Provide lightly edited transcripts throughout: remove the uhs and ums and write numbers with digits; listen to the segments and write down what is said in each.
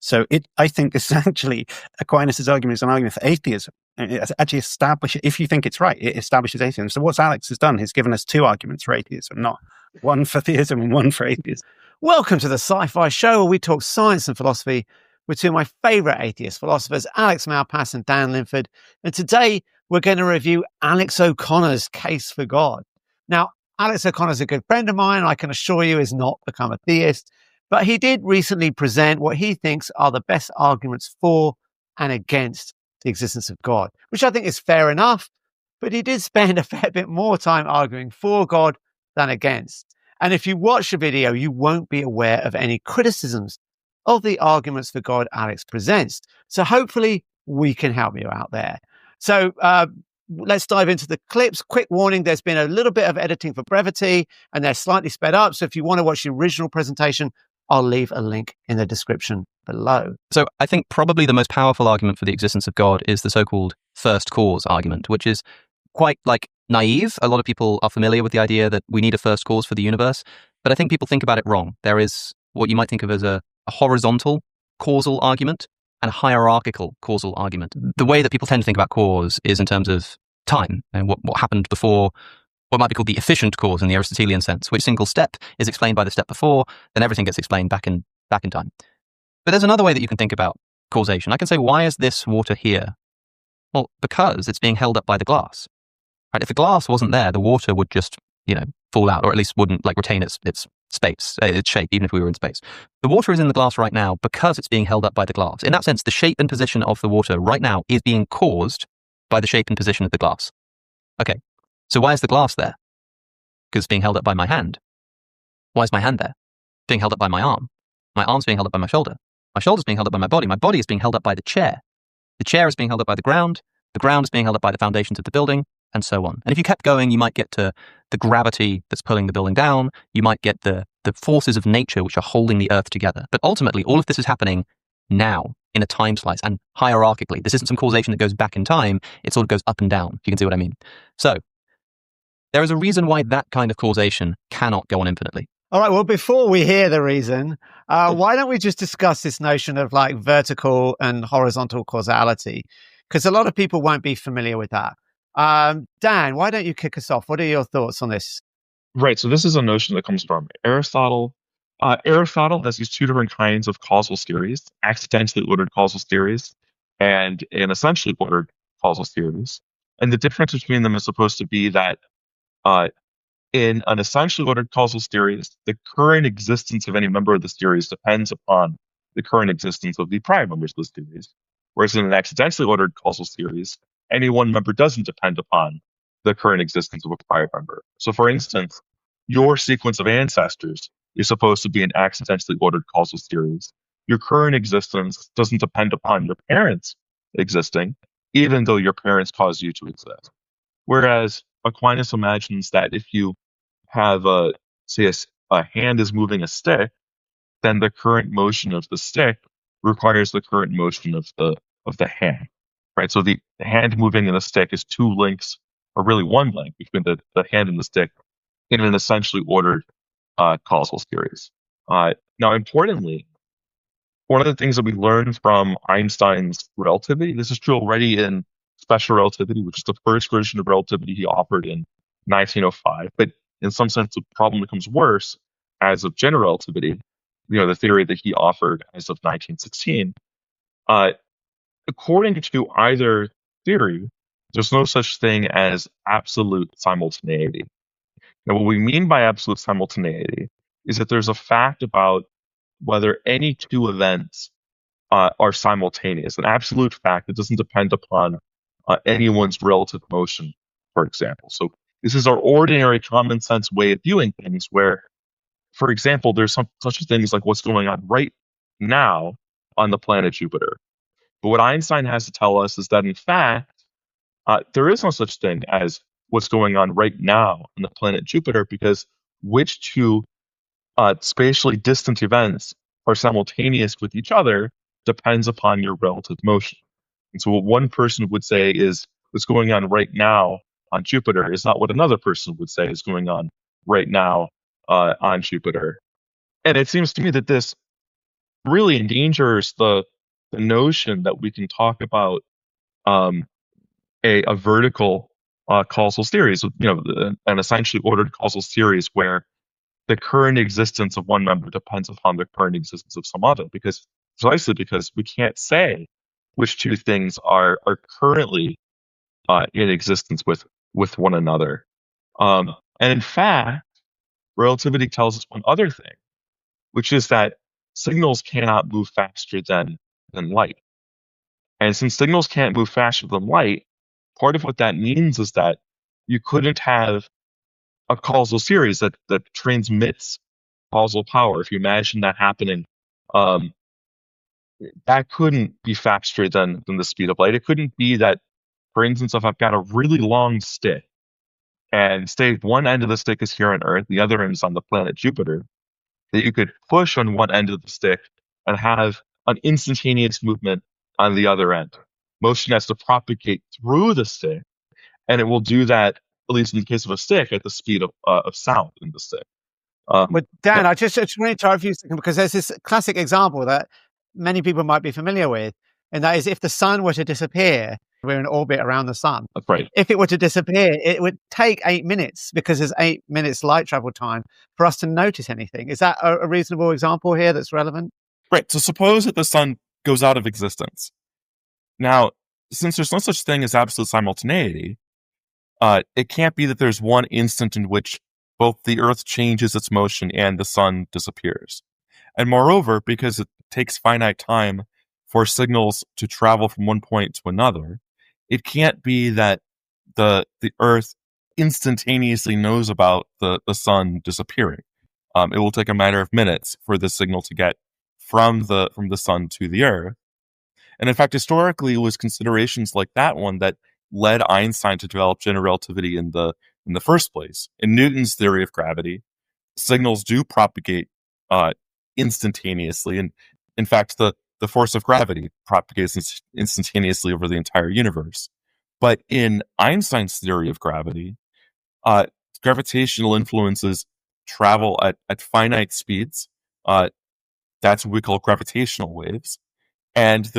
So I think this is actually, Aquinas' argument is an argument for atheism. It actually establishes, if you think it's right, it establishes atheism. So what Alex has done is given us two arguments for atheism, not one for theism and one for atheism. Welcome to the SciPhi Show, where we talk science and philosophy with two of my favorite atheist philosophers, Alex Malpass and Dan Linford. And today we're going to review Alex O'Connor's case for God. Now, Alex O'Connor's a good friend of mine. I can assure you has not become a theist, but he did recently present what he thinks are the best arguments for and against the existence of God, which I think is fair enough. But he did spend a fair bit more time arguing for God than against. And if you watch the video, you won't be aware of any criticisms of the arguments for God Alex presents. So hopefully we can help you out there. So let's dive into the clips. Quick warning, there's been a little bit of editing for brevity and they're slightly sped up. So if you want to watch the original presentation, I'll leave a link in the description below. So I think probably the most powerful argument for the existence of God is the so-called first cause argument, which is quite naive. A lot of people are familiar with the idea that we need a first cause for the universe, but I think people think about it wrong. There is what you might think of as a horizontal causal argument and a hierarchical causal argument. The way that people tend to think about cause is in terms of time and what happened before, what might be called the efficient cause in the Aristotelian sense, which single step is explained by the step before, then everything gets explained back in time. But there's another way that you can think about causation. I can say, why is this water here? Well, because it's being held up by the glass. Right? If the glass wasn't there, the water would just, fall out, or at least wouldn't retain its space, its shape, even if we were in space. The water is in the glass right now because it's being held up by the glass. In that sense, the shape and position of the water right now is being caused by the shape and position of the glass. Okay, so why is the glass there? Because it's being held up by my hand. Why is my hand there? Being held up by my arm. My arm's being held up by my shoulder. My shoulder's being held up by my body. My body is being held up by the chair. The chair is being held up by the ground. The ground is being held up by the foundations of the building, and so on. And if you kept going, you might get to the gravity that's pulling the building down. You might get the forces of nature which are holding the earth together. But ultimately, all of this is happening now in a time slice and hierarchically. This isn't some causation that goes back in time. It sort of goes up and down, if you can see what I mean. So there is a reason why that kind of causation cannot go on infinitely. All right, well, before we hear the reason, why don't we just discuss this notion of vertical and horizontal causality? Because a lot of people won't be familiar with that. Dan, why don't you kick us off? What are your thoughts on this? Right. So this is a notion that comes from Aristotle. Aristotle has these two different kinds of causal theories: accidentally ordered causal theories and an essentially ordered causal theories. And the difference between them is supposed to be that in an essentially ordered causal theories, the current existence of any member of the series depends upon the current existence of the prior members of the series. Whereas in an accidentally ordered causal series, any one member doesn't depend upon the current existence of a prior member. So for instance, your sequence of ancestors is supposed to be an accidentally ordered causal series. Your current existence doesn't depend upon your parents existing, even though your parents caused you to exist. Whereas Aquinas imagines that if you have a hand is moving a stick, then the current motion of the stick requires the current motion of the hand. Right? So the hand moving in the stick is two links, or really one link between the hand and the stick in an essentially ordered causal series. Now, importantly, one of the things that we learned from Einstein's relativity, this is true already in special relativity, which is the first version of relativity he offered in 1905. But in some sense, the problem becomes worse as of general relativity, the theory that he offered as of 1916. According to either theory, there's no such thing as absolute simultaneity. Now, what we mean by absolute simultaneity is that there's a fact about whether any two events are simultaneous, an absolute fact that doesn't depend upon anyone's relative motion, for example. So this is our ordinary common sense way of viewing things where, for example, there's such things like what's going on right now on the planet Jupiter. But what Einstein has to tell us is that, in fact, there is no such thing as what's going on right now on the planet Jupiter, because which two spatially distant events are simultaneous with each other depends upon your relative motion. And so what one person would say is what's going on right now on Jupiter is not what another person would say is going on right now on Jupiter. And it seems to me that this really endangers the notion that we can talk about a vertical causal series, an essentially ordered causal series where the current existence of one member depends upon the current existence of some other, precisely because we can't say which two things are currently in existence with one another. And in fact, relativity tells us one other thing, which is that signals cannot move faster than light. And since signals can't move faster than light, part of what that means is that you couldn't have a causal series that transmits causal power. If you imagine that happening, that couldn't be faster than the speed of light. It couldn't be that, for instance, if I've got a really long stick, and say one end of the stick is here on Earth, the other end is on the planet Jupiter, that you could push on one end of the stick and have an instantaneous movement on the other end. Motion has to propagate through the stick, and it will do that, at least in the case of a stick, at the speed of sound in the stick. But Dan, I just want to interrupt you a second, because there's this classic example that many people might be familiar with, and that is if the sun were to disappear, we're in orbit around the sun. That's right. If it were to disappear, it would take 8 minutes, because there's 8 minutes light travel time for us to notice anything. Is that a reasonable example here that's relevant? Right. So suppose that the sun goes out of existence. Now, since there's no such thing as absolute simultaneity, it can't be that there's one instant in which both the Earth changes its motion and the sun disappears. And moreover, because it takes finite time for signals to travel from one point to another, it can't be that the Earth instantaneously knows about the sun disappearing. It will take a matter of minutes for the signal to get from the sun to the Earth. And in fact, historically, it was considerations like that one that led Einstein to develop general relativity in the first place. In Newton's theory of gravity, signals do propagate instantaneously, and in fact, the force of gravity propagates instantaneously over the entire universe. But in Einstein's theory of gravity, gravitational influences travel at finite speeds. That's what we call gravitational waves. And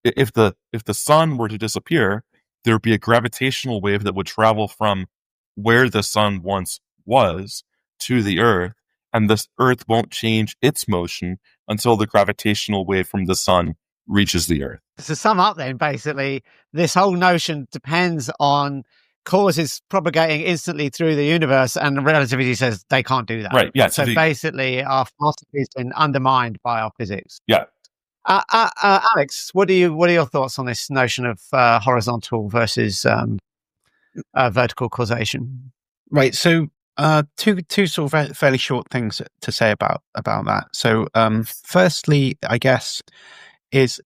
if the sun were to disappear, there would be a gravitational wave that would travel from where the sun once was to the Earth, and the Earth won't change its motion until the gravitational wave from the sun reaches the Earth. To sum up then, basically, this whole notion depends on causes propagating instantly through the universe, and relativity says they can't do that. Right, yeah. So basically, our philosophy has been undermined by our physics. Yeah. Alex, what are your thoughts on this notion of horizontal versus vertical causation? Right. So two sort of fairly short things to say about that. So firstly, I guess, is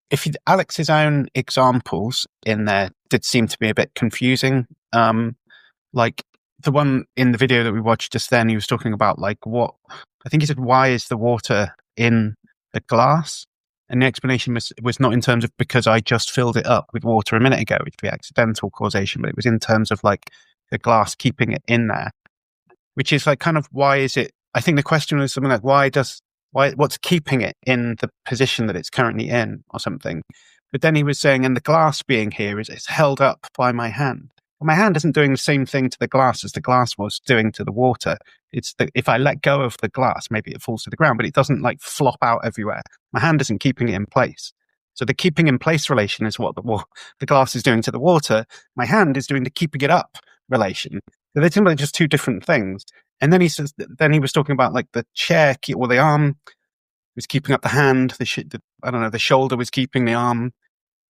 Alex's own examples in there did seem to be a bit confusing. Like the one in the video that we watched just then, he was talking about like what I think he said, why is the water in the glass? And the explanation was not in terms of because I just filled it up with water a minute ago, which would be accidental causation, but it was in terms of like the glass keeping it in there, which is like kind of why is it? I think the question was something like what's keeping it in the position that it's currently in or something. But then he was saying, and the glass being here it's held up by my hand. Well, my hand isn't doing the same thing to the glass as the glass was doing to the water. If I let go of the glass, maybe it falls to the ground, but it doesn't like flop out everywhere. My hand isn't keeping it in place. So the keeping in place relation is what the glass is doing to the water. My hand is doing the keeping it up relation. So they're simply just two different things. And then he was talking about like the chair or the arm was keeping up the hand. The shoulder was keeping the arm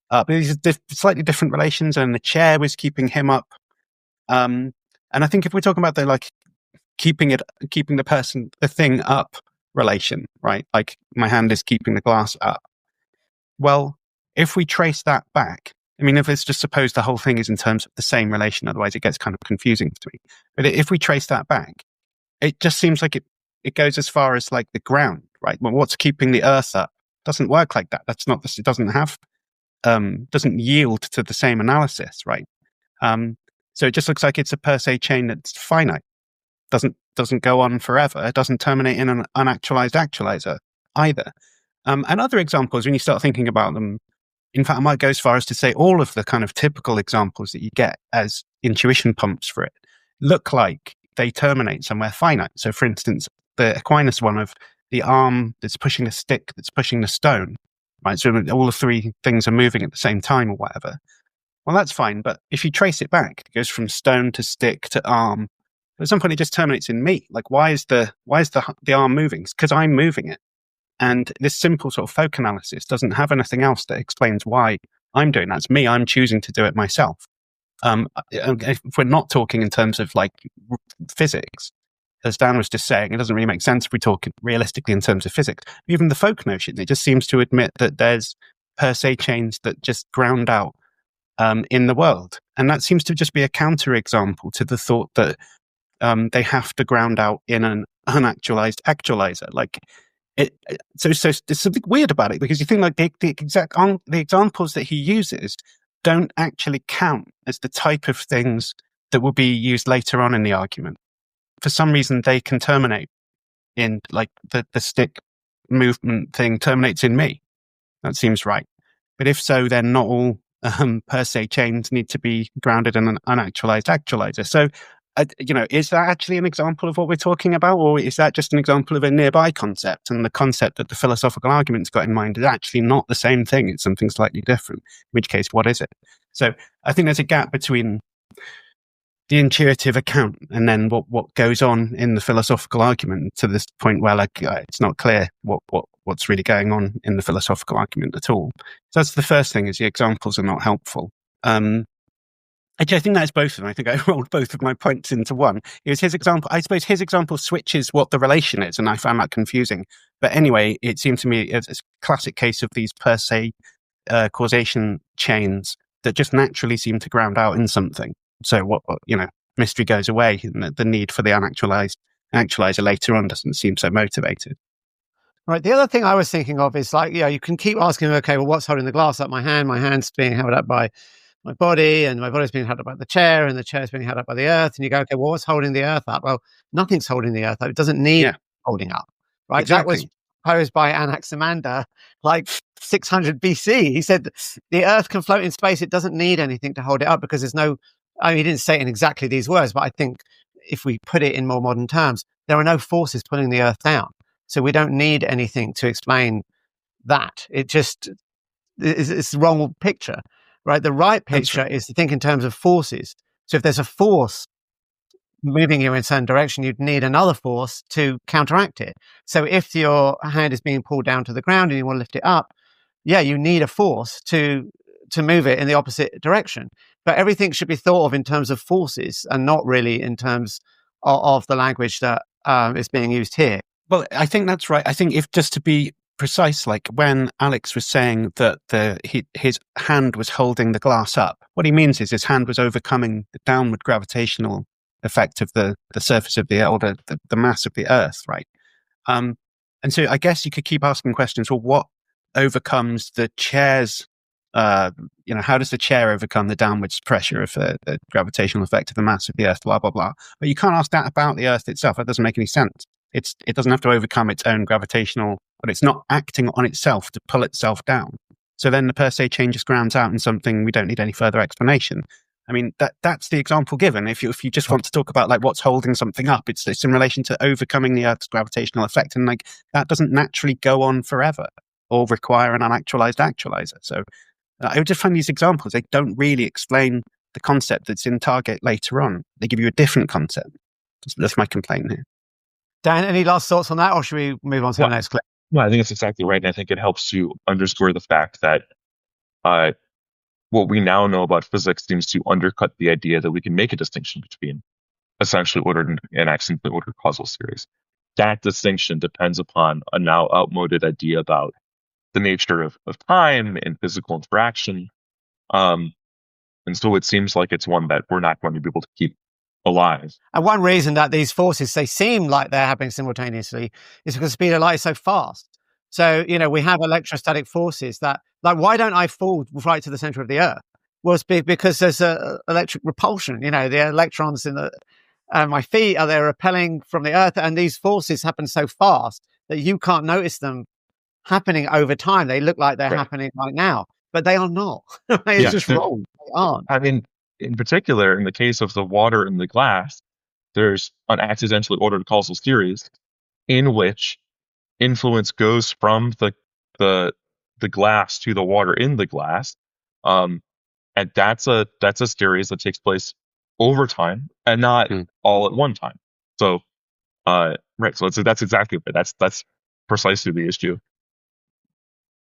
up. These are slightly different relations, and the chair was keeping him up. And I think if we're talking about the like keeping the thing up relation, right? Like my hand is keeping the glass up. Well, if we trace that back, I mean, if it's just suppose the whole thing is in terms of the same relation, otherwise it gets kind of confusing to me. But if we trace that back, it just seems like it goes as far as like the ground, right? Well, what's keeping the earth up doesn't work like that. That's not this. It doesn't yield to the same analysis, right? So it just looks like it's a per se chain that's finite. Doesn't go on forever. It doesn't terminate in an unactualized actualizer either. And other examples, when you start thinking about them, in fact, I might go as far as to say all of the kind of typical examples that you get as intuition pumps for it look like they terminate somewhere finite. So, for instance, the Aquinas one of the arm that's pushing the stick that's pushing the stone, right? So all the three things are moving at the same time or whatever. Well, that's fine. But if you trace it back, it goes from stone to stick to arm. At some point, it just terminates in me. Like, why is the arm moving? It's because I'm moving it. And this simple sort of folk analysis doesn't have anything else that explains why I'm doing that. It's me. I'm choosing to do it myself. If we're not talking in terms of like physics, as Dan was just saying, it doesn't really make sense if we talk realistically in terms of physics. Even the folk notion, it just seems to admit that there's per se chains that just ground out in the world. And that seems to just be a counterexample to the thought that they have to ground out in an unactualized actualizer. Like, so there's something weird about it, because you think like the examples that he uses don't actually count as the type of things that will be used later on in the argument. For some reason, they can terminate in, like, the stick movement thing terminates in me. That seems right. But if so, then not all per se chains need to be grounded in an unactualized actualizer. So, is that actually an example of what we're talking about, or is that just an example of a nearby concept? And the concept that the philosophical argument's got in mind is actually not the same thing. It's something slightly different. In which case, what is it? So I think there's a gap between the intuitive account and then what goes on in the philosophical argument, to this point where it's not clear what's really going on in the philosophical argument at all. So that's the first thing, is the examples are not helpful. Actually, I think that's both of them. I think I rolled both of my points into one. It was his example. I suppose his example switches what the relation is, and I found that confusing. But anyway, it seemed to me it's a classic case of these per se causation chains that just naturally seem to ground out in something. So mystery goes away, and the need for the unactualized actualizer later on doesn't seem so motivated. Right. The other thing I was thinking of is you can keep asking, okay, well, what's holding the glass up? My hand. My hand's being held up by my body, and my body's being held up by the chair, and the chair's being held up by the earth. And you go, okay, well, what's holding the earth up? Well, nothing's holding the earth up. It doesn't need holding up, right? Exactly. That was posed by Anaximander, 600 BC. He said the earth can float in space. It doesn't need anything to hold it up, because there's no, he didn't say it in exactly these words, but I think if we put it in more modern terms, there are no forces pulling the earth down. So we don't need anything to explain that. It just, it's the wrong picture. Right, the right picture is to think in terms of forces. So if there's a force moving you in a certain direction, you'd need another force to counteract it. So if your hand is being pulled down to the ground and you want to lift it up, you need a force to move it in the opposite direction. But everything should be thought of in terms of forces, and not really in terms of the language that is being used here. Well, I think that's right. I think, if just to be precise, like when Alex was saying that his hand was holding the glass up, what he means is his hand was overcoming the downward gravitational effect of the surface of the mass of the earth, right? And so I guess you could keep asking questions. Well, what overcomes the chair's? How does the chair overcome the downwards pressure of the gravitational effect of the mass of the earth? Blah blah blah. But you can't ask that about the earth itself. That doesn't make any sense. It doesn't have to overcome its own gravitational, but it's not acting on itself to pull itself down. So then the per se chain just grounds out in something we don't need any further explanation. I mean, that's the example given. If you just want to talk about what's holding something up, it's in relation to overcoming the Earth's gravitational effect, and that doesn't naturally go on forever or require an unactualized actualizer. So I would just find these examples, they don't really explain the concept that's in Target later on. They give you a different concept. That's my complaint here. Dan, any last thoughts on that, or should we move on to the next clip? No, I think it's exactly right. And I think it helps to underscore the fact that what we now know about physics seems to undercut the idea that we can make a distinction between essentially ordered and accidentally ordered causal series. That distinction depends upon a now outmoded idea about the nature of time and physical interaction. And so it seems like it's one that we're not going to be able to keep alive. And one reason that these forces, they seem like they're happening simultaneously, is because the speed of light is so fast. So, we have electrostatic forces that, why don't I fall right to the center of the Earth? Well, it's because there's electric repulsion. The electrons in my feet are there repelling from the Earth, and these forces happen so fast that you can't notice them happening over time. They look like they're Right. happening right now, but they are not. It's Yeah, just they're- wrong. They aren't. I mean, in particular, in the case of the water in the glass, there's an accidentally ordered causal series in which influence goes from the glass to the water in the glass, and that's a series that takes place over time and not all at one time. So, right. So that's exactly it. That's precisely the issue.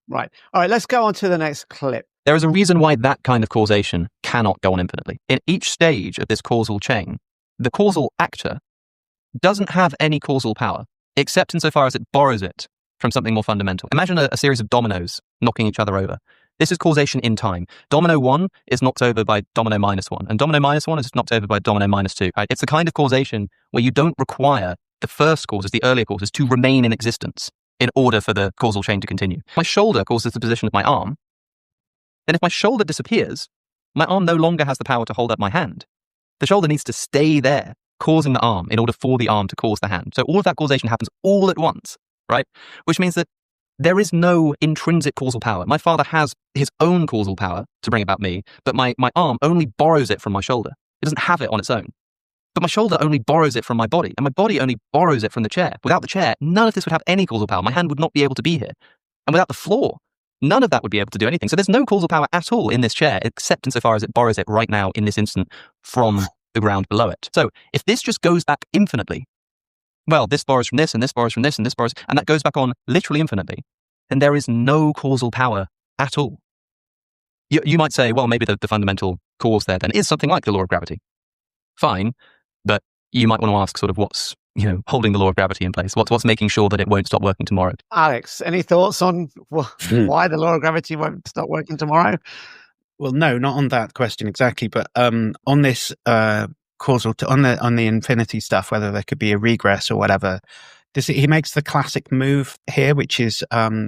Right. All right. Let's go on to the next clip. There is a reason why that kind of causation cannot go on infinitely. In each stage of this causal chain, the causal actor doesn't have any causal power, except insofar as it borrows it from something more fundamental. Imagine a series of dominoes knocking each other over. This is causation in time. Domino 1 is knocked over by domino minus 1, and domino minus 1 is knocked over by domino minus 2. Right? It's the kind of causation where you don't require the first causes, the earlier causes, to remain in existence in order for the causal chain to continue. My shoulder causes the position of my arm. Then if my shoulder disappears, my arm no longer has the power to hold up my hand. The shoulder needs to stay there, causing the arm in order for the arm to cause the hand. So all of that causation happens all at once, right? Which means that there is no intrinsic causal power. My father has his own causal power to bring about me, but my arm only borrows it from my shoulder. It doesn't have it on its own. But my shoulder only borrows it from my body, and my body only borrows it from the chair. Without the chair, none of this would have any causal power. My hand would not be able to be here. And without the floor, none of that would be able to do anything. So there's no causal power at all in this chair, except insofar as it borrows it right now in this instant from the ground below it. So if this just goes back infinitely, well, this borrows from this, and this borrows from this, and this borrows, and that goes back on literally infinitely, then there is no causal power at all. You might say, well, maybe the fundamental cause there then is something like the law of gravity. Fine, but you might want to ask sort of what's holding the law of gravity in place? What's making sure that it won't stop working tomorrow? Alex, any thoughts on why the law of gravity won't stop working tomorrow? Well, no, not on that question exactly, but on this causal, on the infinity stuff, whether there could be a regress or whatever. He makes the classic move here, which is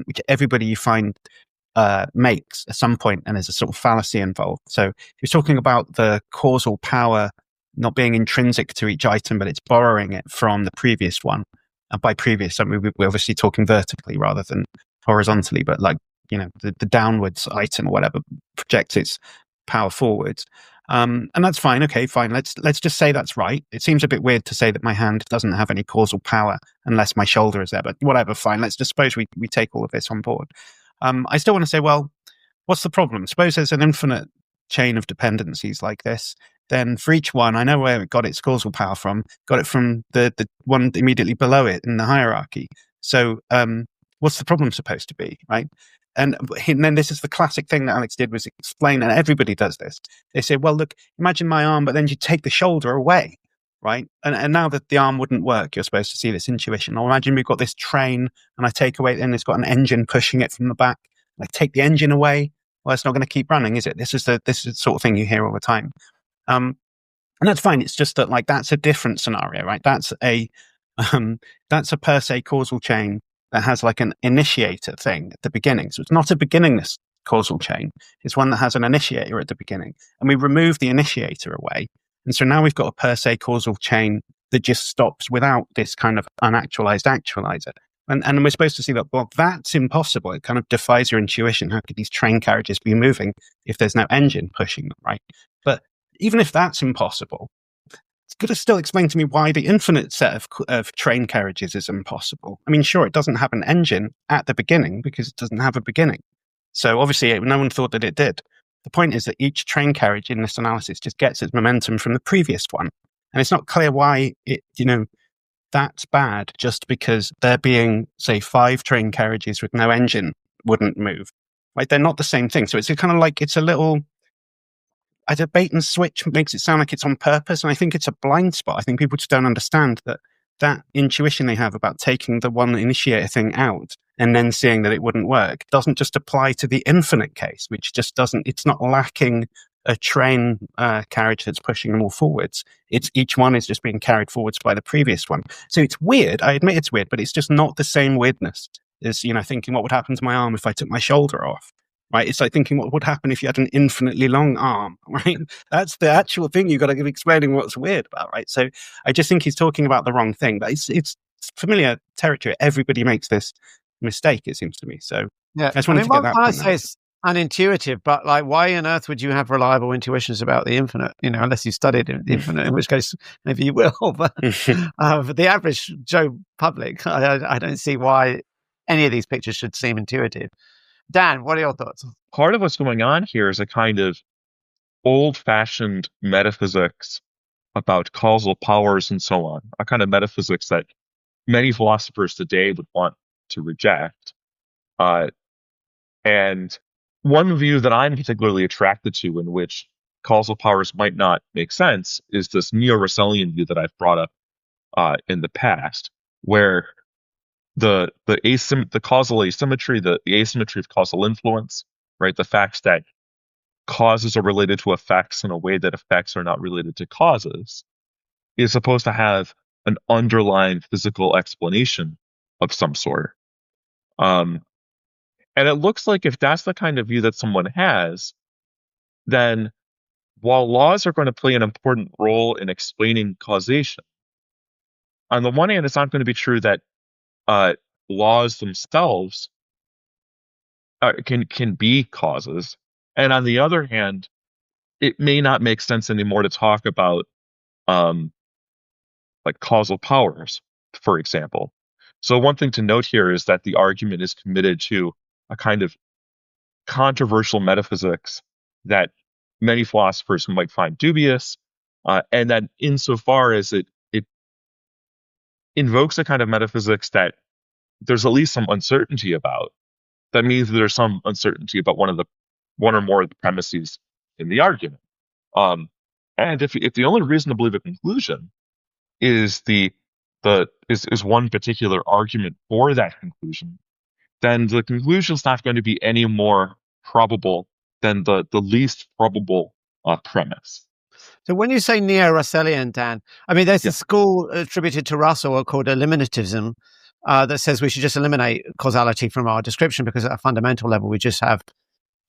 which everybody you find makes at some point, and there's a sort of fallacy involved. So he was talking about the causal power not being intrinsic to each item, but it's borrowing it from the previous one. And by previous, I mean, we're obviously talking vertically rather than horizontally, but like, the downwards item or whatever projects its power forwards. And that's fine. Okay, fine. Let's just say that's right. It seems a bit weird to say that my hand doesn't have any causal power unless my shoulder is there, but whatever, fine. Let's just suppose we take all of this on board. I still want to say, well, what's the problem? Suppose there's an infinite chain of dependencies like this. Then for each one, I know where it got its causal power from. Got it from the one immediately below it in the hierarchy. So what's the problem supposed to be, right? And then this is the classic thing that Alex did, was explain, and everybody does this. They say, well, look, imagine my arm, but then you take the shoulder away, right? And now that the arm wouldn't work, you're supposed to see this intuition. Or imagine we've got this train, and I take away, and it's got an engine pushing it from the back. And I take the engine away. Well, it's not going to keep running, is it? This is the sort of thing you hear all the time. And that's fine. It's just that, like, that's a different scenario, right? That's a per se causal chain that has like an initiator thing at the beginning. So it's not a beginningless causal chain. It's one that has an initiator at the beginning. And we remove the initiator away. And so now we've got a per se causal chain that just stops without this kind of unactualized actualizer. And we're supposed to see that, well, that's impossible. It kind of defies your intuition. How could these train carriages be moving if there's no engine pushing them, right? But even if that's impossible, it's got to still explain to me why the infinite set of train carriages is impossible. I mean, sure, it doesn't have an engine at the beginning because it doesn't have a beginning. So obviously, no one thought that it did. The point is that each train carriage in this analysis just gets its momentum from the previous one. And it's not clear why that's bad just because there being, say, 5 train carriages with no engine wouldn't move. Right? They're not the same thing. So it's kind of like, it's a little... a bait and switch makes it sound like it's on purpose, and I think it's a blind spot. I think people just don't understand that intuition they have about taking the one initiator thing out and then seeing that it wouldn't work doesn't just apply to the infinite case, which just doesn't, it's not lacking a train carriage that's pushing them all forwards. It's each one is just being carried forwards by the previous one. So it's weird. I admit it's weird, but it's just not the same weirdness as, thinking what would happen to my arm if I took my shoulder off. Right, it's like thinking what would happen if you had an infinitely long arm, right? That's the actual thing you've got to be explaining what's weird about, right? So I just think he's talking about the wrong thing, but it's familiar territory. Everybody makes this mistake, it seems to me. So Yeah, I just wanted to get that I point say out. it's unintuitive, but like, why on earth would you have reliable intuitions about the infinite? Unless you studied the infinite, in which case maybe you will. But for the average Joe public, I don't see why any of these pictures should seem intuitive. Dan, what are your thoughts? Part of what's going on here is a kind of old-fashioned metaphysics about causal powers and so on, a kind of metaphysics that many philosophers today would want to reject. And one view that I'm particularly attracted to, in which causal powers might not make sense, is this neo-Russellian view that I've brought up in the past, where the causal asymmetry, the asymmetry of causal influence, right? The fact that causes are related to effects in a way that effects are not related to causes, is supposed to have an underlying physical explanation of some sort. And it looks like if that's the kind of view that someone has, then while laws are going to play an important role in explaining causation, on the one hand, it's not going to be true that laws themselves can be causes, and on the other hand, it may not make sense anymore to talk about like causal powers, for example. So one thing to note here is that the argument is committed to a kind of controversial metaphysics that many philosophers might find dubious, and that insofar as it invokes a kind of metaphysics that there's at least some uncertainty about, that means that there's some uncertainty about one or more of the premises in the argument. And if the only reason to believe a conclusion is is one particular argument for that conclusion, then the conclusion is not going to be any more probable than the least probable premise. So when you say neo-Russellian, Dan, I mean, there's a school attributed to Russell called eliminativism that says we should just eliminate causality from our description because at a fundamental level, we just have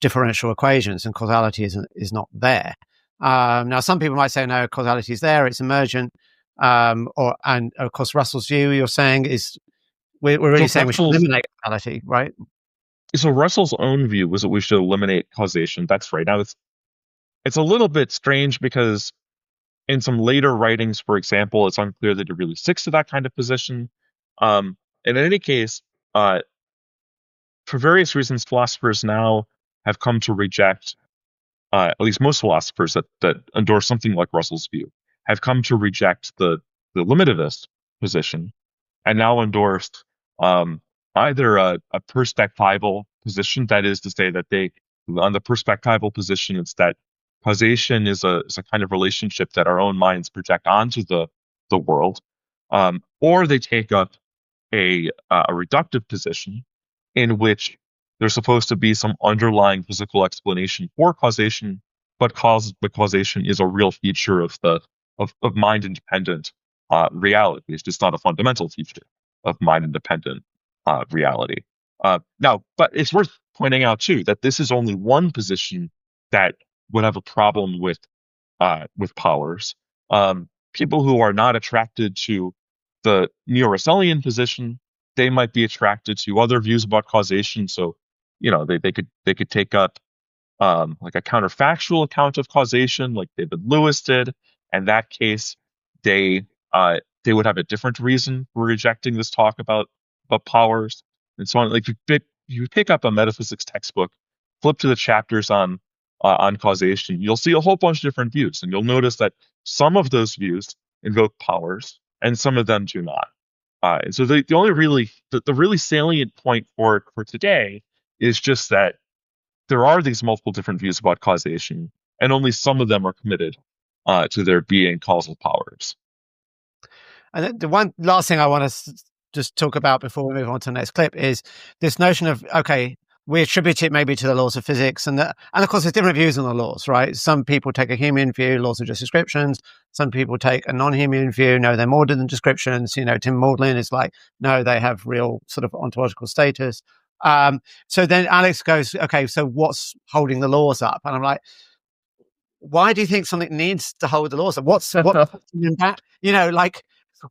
differential equations and causality is not there. Now, some people might say, no, causality is there, it's emergent. And of course, Russell's view, you're saying, is we're really saying we should eliminate causality, right? So Russell's own view was that we should eliminate causation. That's right. Now, it's a little bit strange because in some later writings, for example, it's unclear that he really sticks to that kind of position. And in any case, for various reasons, philosophers now have come to reject, at least most philosophers that endorse something like Russell's view, have come to reject the limitivist position and now endorsed either a perspectival position, that is to say that on the perspectival position, it's that causation is a kind of relationship that our own minds project onto the world, or they take up a reductive position in which there's supposed to be some underlying physical explanation for causation, but causation is a real feature of mind-independent reality. It's just not a fundamental feature of mind-independent reality. Now, but it's worth pointing out too that this is only one position that would have a problem with powers. People who are not attracted to the neo-Russellian position, they might be attracted to other views about causation. So, they could take up like a counterfactual account of causation, like David Lewis did. In that case, they would have a different reason for rejecting this talk about powers and so on. Like you pick up a metaphysics textbook, flip to the chapters on causation, you'll see a whole bunch of different views, and you'll notice that some of those views invoke powers and some of them do not. And so the only really salient point for today is just that there are these multiple different views about causation, and only some of them are committed to there being causal powers. And the one last thing I want to just talk about before we move on to the next clip is this notion of, okay, we attribute it maybe to the laws of physics, and of course there's different views on the laws, right? Some people take a Humean view, laws are just descriptions. Some people take a non-Humean view, no, they're more than descriptions. Tim Maudlin is like, no, they have real sort of ontological status. So then Alex goes, okay, so what's holding the laws up? And I'm like, why do you think something needs to hold the laws up? What's back?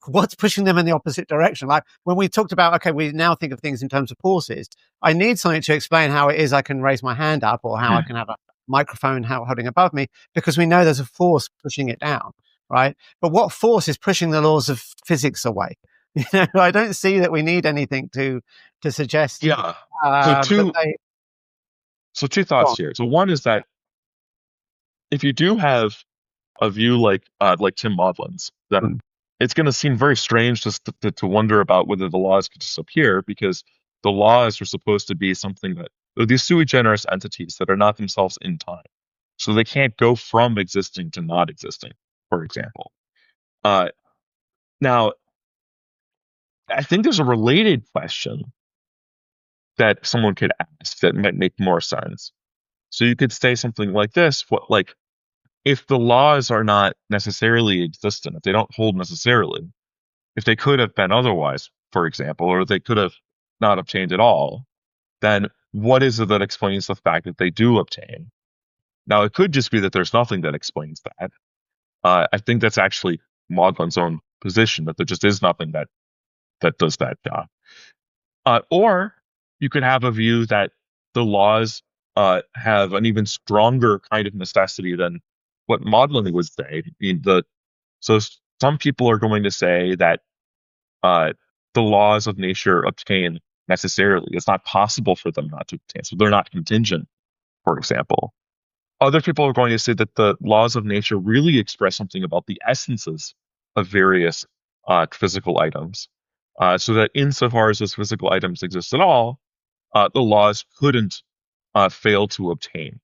what's pushing them in the opposite direction? Like when we talked about, okay, we now think of things in terms of forces. I need something to explain how it is I can raise my hand up or how I can have a microphone holding above me, because we know there's a force pushing it down, right? But what force is pushing the laws of physics away? I don't see that we need anything to suggest. Yeah. So two thoughts here. So one is that if you do have a view like Tim Maudlin's, then it's going to seem very strange just to wonder about whether the laws could disappear, because the laws are supposed to be something that they're these sui generis entities that are not themselves in time. So they can't go from existing to not existing, for example. Now, I think there's a related question that someone could ask that might make more sense. So you could say something like this: if the laws are not necessarily existent, if they don't hold necessarily, if they could have been otherwise, for example, or they could have not obtained at all, then what is it that explains the fact that they do obtain? Now, it could just be that there's nothing that explains that. I think that's actually Maudlin's own position, that there just is nothing that does that job. Or you could have a view that the laws have an even stronger kind of necessity than what Maudlin would say. So some people are going to say that the laws of nature obtain necessarily. It's not possible for them not to obtain. So they're not contingent, for example. Other people are going to say that the laws of nature really express something about the essences of various physical items. So that insofar as those physical items exist at all, the laws couldn't fail to obtain.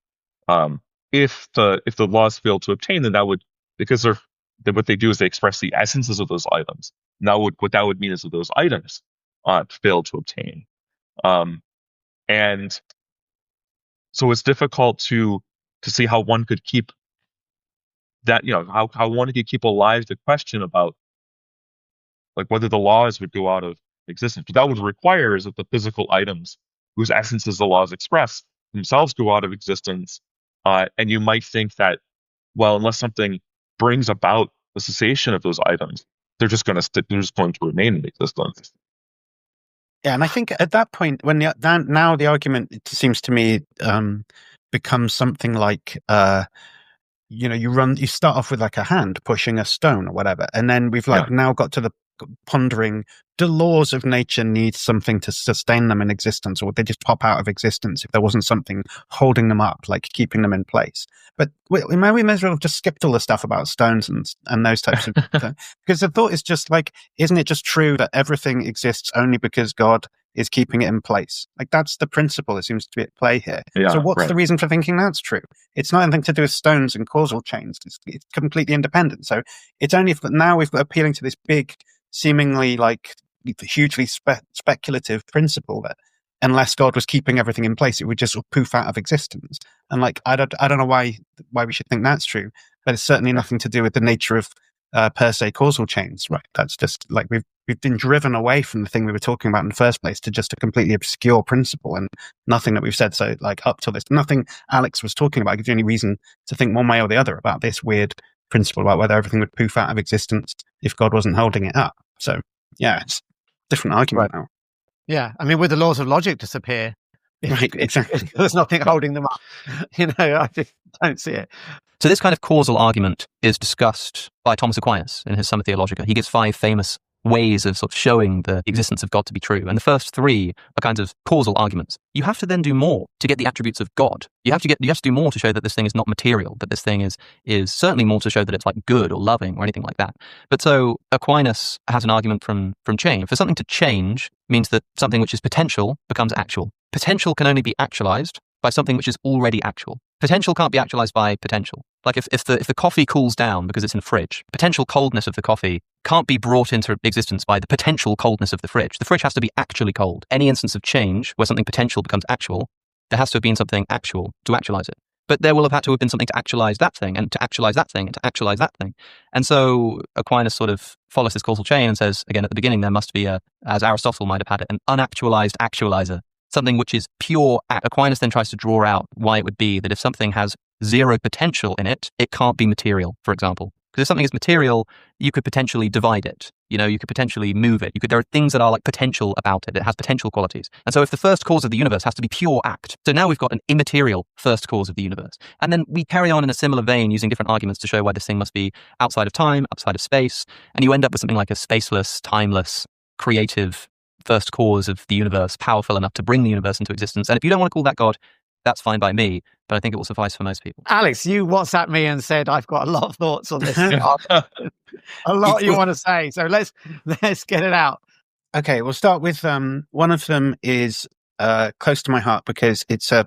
If the laws fail to obtain, then that would, because what they do is they express the essences of those items. Now, what that would mean is that those items fail to obtain, and so it's difficult to see how one could keep that, how one could keep alive the question about whether the laws would go out of existence. What that would require is that the physical items whose essences the laws express themselves go out of existence. And you might think that, well, unless something brings about the cessation of those items, they're just going to remain in existence. Yeah, and I think at that point, when now the argument, it seems to me, becomes something like, you start off with like a hand pushing a stone or whatever, and then we've now got to the pondering, do laws of nature need something to sustain them in existence, or would they just pop out of existence if there wasn't something holding them up, like keeping them in place? But we may as well have just skipped all the stuff about stones and those types of things, because the thought is just like, isn't it just true that everything exists only because God is keeping it in place? Like, that's the principle that seems to be at play here. So what's the reason for thinking that's true? It's not anything to do with stones and causal chains. It's completely independent. So it's only now we've got appealing to this big, seemingly like hugely speculative principle that unless God was keeping everything in place, it would just sort of poof out of existence. And like, I don't know why we should think that's true, but it's certainly nothing to do with the nature of per se causal chains, right? That's just like we've been driven away from the thing we were talking about in the first place to just a completely obscure principle, and nothing that we've said so like up till this, nothing Alex was talking about gives you any reason to think one way or the other about this weird principle about whether everything would poof out of existence if God wasn't holding it up. So yeah, it's a different argument now. Yeah, I mean, would the laws of logic disappear? Right, exactly. There's nothing holding them up. I just don't see it. So this kind of causal argument is discussed by Thomas Aquinas in his Summa Theologica. He gives 5 famous ways of sort of showing the existence of God to be true. And the first 3 are kinds of causal arguments. You have to then do more to get the attributes of God. You have to do more to show that this thing is not material, that this thing is certainly more to show that it's like good or loving or anything like that. But so Aquinas has an argument from change. For something to change means that something which is potential becomes actual. Potential can only be actualized by something which is already actual. Potential can't be actualized by potential. Like if the coffee cools down because it's in the fridge, potential coldness of the coffee can't be brought into existence by the potential coldness of the fridge. The fridge has to be actually cold. Any instance of change where something potential becomes actual, there has to have been something actual to actualize it. But there will have had to have been something to actualize that thing, and to actualize that thing, and to actualize that thing. And so Aquinas sort of follows this causal chain and says, again, at the beginning, there must be as Aristotle might have had it, an unactualized actualizer, something which is pure. Aquinas then tries to draw out why it would be that if something has zero potential in it, it can't be material, for example. Because if something is material, you could potentially divide it. You could potentially move it. There are things that are like potential about it. It has potential qualities. And so if the first cause of the universe has to be pure act, so now we've got an immaterial first cause of the universe. And then we carry on in a similar vein using different arguments to show why this thing must be outside of time, outside of space. And you end up with something like a spaceless, timeless, creative first cause of the universe, powerful enough to bring the universe into existence. And if you don't want to call that God, that's fine by me, but I think it will suffice for most people. Alex, you WhatsApped me and said, I've got a lot of thoughts on this. A lot you want to say. So let's get it out. Okay, we'll start with one of them is close to my heart because it's the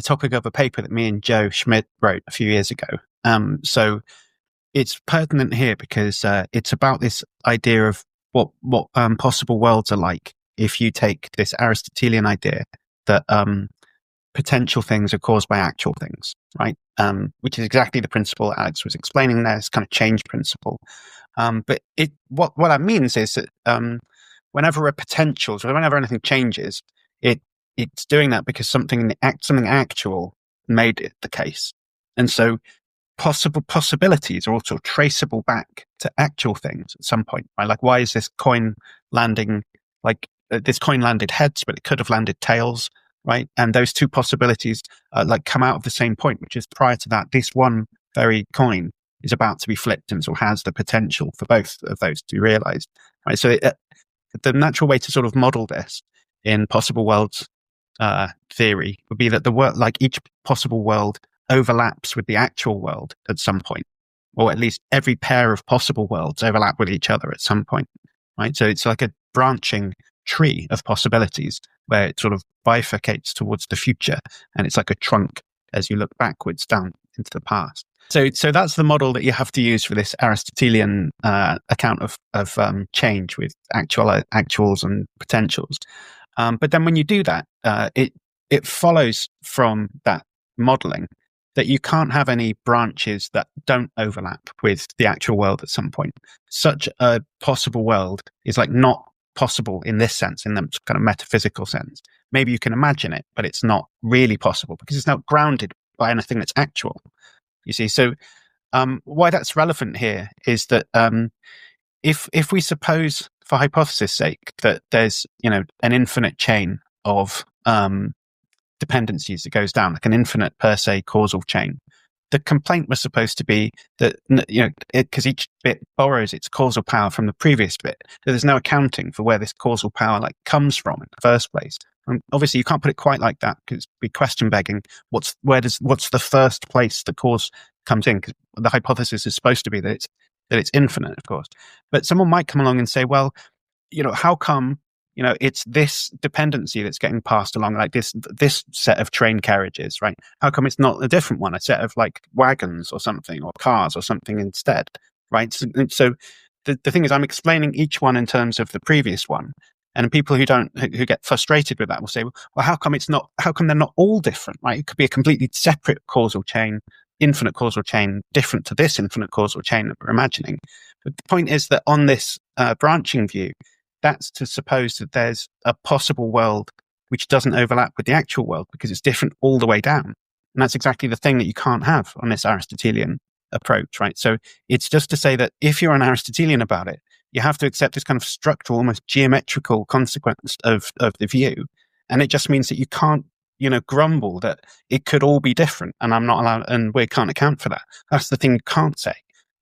topic of a paper that me and Joe Schmidt wrote a few years ago. So it's pertinent here because it's about this idea of what possible worlds are like if you take this Aristotelian idea that potential things are caused by actual things, right? Which is exactly the principle Alex was explaining there. It's kind of change principle. But what that means is that whenever a potential, so whenever anything changes, it's doing that because something actual made it the case. And so possibilities are also traceable back to actual things at some point, right? Like, why is this coin landing, this coin landed heads, but it could have landed tails, right? And those two possibilities come out of the same point, which is prior to that, this one very coin is about to be flipped and so has the potential for both of those to be realized, right? So the natural way to sort of model this in possible worlds theory would be that each possible world overlaps with the actual world at some point, or at least every pair of possible worlds overlap with each other at some point, right? So it's like a branching tree of possibilities where it sort of bifurcates towards the future, and it's like a trunk as you look backwards down into the past. So that's the model that you have to use for this Aristotelian account of change with actuals and potentials. But then when you do that, it follows from that modeling that you can't have any branches that don't overlap with the actual world at some point. Such a possible world is not possible in this sense, in the kind of metaphysical sense. Maybe you can imagine it, but it's not really possible because it's not grounded by anything that's actual. You see, so why that's relevant here is that if we suppose, for hypothesis' sake, that there's an infinite chain of dependencies that goes down, like an infinite per se causal chain. The complaint was supposed to be that, because each bit borrows its causal power from the previous bit, that there's no accounting for where this causal power comes from in the first place. And obviously, you can't put it quite like that because it'd be question begging. What's the first place the cause comes in? Because the hypothesis is supposed to be that it's infinite, of course. But someone might come along and say, well, how come it's this dependency that's getting passed along, like this set of train carriages, right? How come it's not a different one, a set of wagons or something, or cars or something instead, right? So the thing is, I'm explaining each one in terms of the previous one, and people who get frustrated with that will say, well, how come they're not all different, right? It could be a completely separate causal chain, infinite causal chain, different to this infinite causal chain that we're imagining. But the point is that on this branching view, that's to suppose that there's a possible world which doesn't overlap with the actual world because it's different all the way down. And that's exactly the thing that you can't have on this Aristotelian approach, right? So it's just to say that if you're an Aristotelian about it, you have to accept this kind of structural, almost geometrical consequence of the view. And it just means that you can't, grumble that it could all be different and I'm not allowed, and we can't account for that. That's the thing you can't say.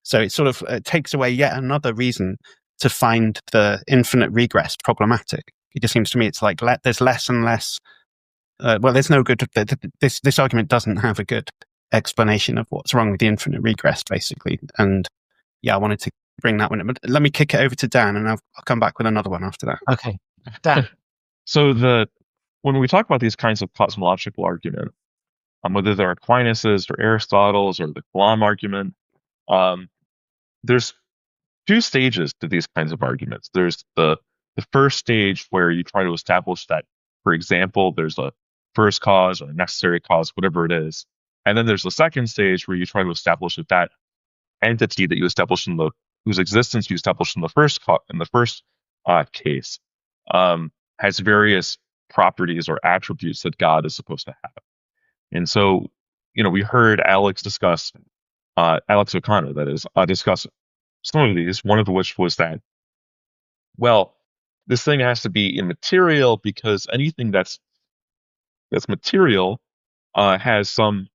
So it sort of takes away yet another reason to find the infinite regress problematic. It just seems to me it's there's less and less. There's no good. This argument doesn't have a good explanation of what's wrong with the infinite regress, basically. And yeah, I wanted to bring that one in. But let me kick it over to Dan, and I'll come back with another one after that. Okay, Dan. So when we talk about these kinds of cosmological arguments, whether they're Aquinas or Aristotle's or the Kalam argument, there's two stages to these kinds of arguments. There's the first stage where you try to establish that, for example, there's a first cause or a necessary cause, whatever it is. And then there's the second stage where you try to establish that entity that you established whose existence you established in the first case has various properties or attributes that God is supposed to have. And so, we heard Alex discuss Alex O'Connor, that is, discuss some of these. One of which was that, well, this thing has to be immaterial because anything that's material has some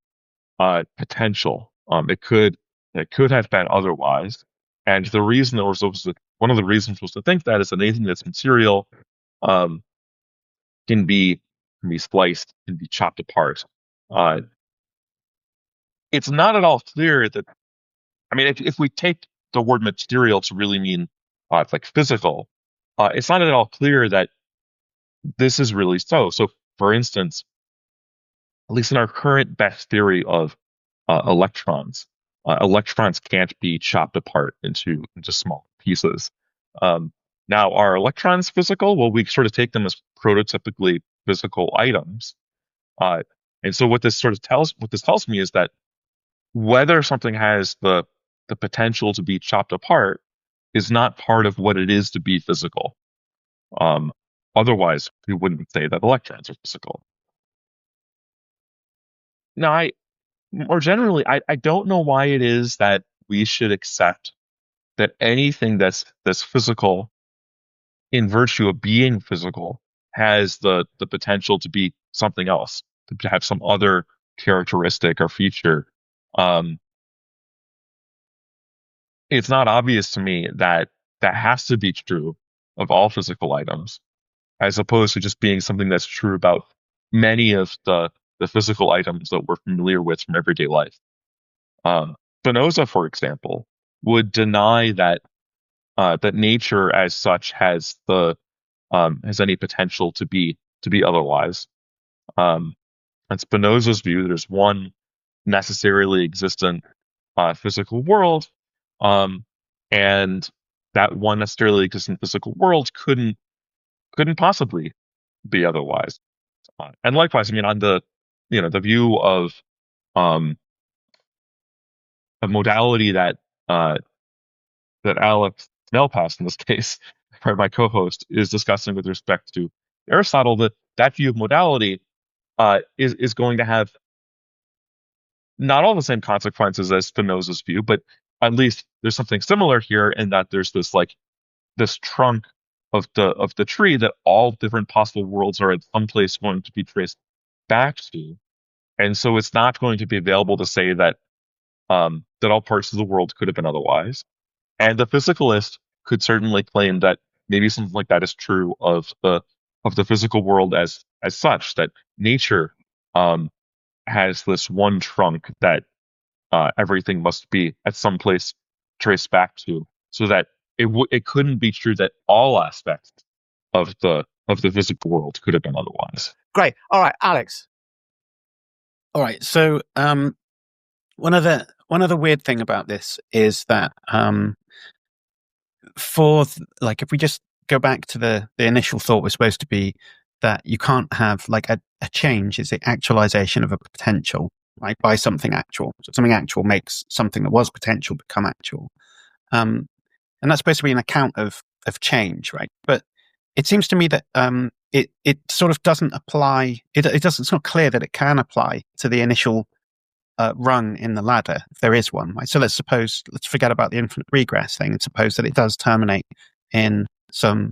potential. It could have been otherwise, and the reason that one of the reasons we're supposed to think that is that anything that's material um, can be spliced, can be chopped apart. Uh, it's not at all clear that. I mean, if we take the word material to really mean like physical, it's not at all clear that this is really so. So, for instance, at least in our current best theory of electrons, electrons can't be chopped apart into small pieces. Now, are electrons physical? Well, we sort of take them as prototypically physical items. And so what this tells me is that whether something has the potential to be chopped apart is not part of what it is to be physical. Otherwise, we wouldn't say that electrons are physical. Now, more generally, I don't know why it is that we should accept that anything that's physical, in virtue of being physical, has the potential to be something else, to have some other characteristic or feature. It's not obvious to me that has to be true of all physical items, as opposed to just being something that's true about many of the physical items that we're familiar with from everyday life. Spinoza, for example, would deny that that nature as such has any potential to be otherwise. In Spinoza's view, there's one necessarily existent physical world, and that one necessarily existent physical world couldn't possibly be otherwise. And likewise, I mean, on the view of a modality that Alex Malpass, in this case, my co-host, is discussing with respect to Aristotle, that view of modality is going to have not all the same consequences as Spinoza's view, but at least there's something similar here in that there's this trunk of the tree that all different possible worlds are at some place going to be traced back to, and so it's not going to be available to say that that all parts of the world could have been otherwise. And the physicalist could certainly claim that maybe something like that is true of the physical world as such, that nature has this one trunk that everything must be at some place traced back to, so that it couldn't be true that all aspects of the physical world could have been otherwise. Great. All right, Alex. All right. So one other weird thing about this is that if we just go back to the initial thought was supposed to be that you can't have like a change is the actualization of a potential, right, by something actual. So something actual makes something that was potential become actual. And that's supposed to be an account of change, right? But it seems to me that it sort of doesn't apply. It's not clear that it can apply to the initial rung in the ladder, if there is one. Right? So let's forget about the infinite regress thing and suppose that it does terminate in some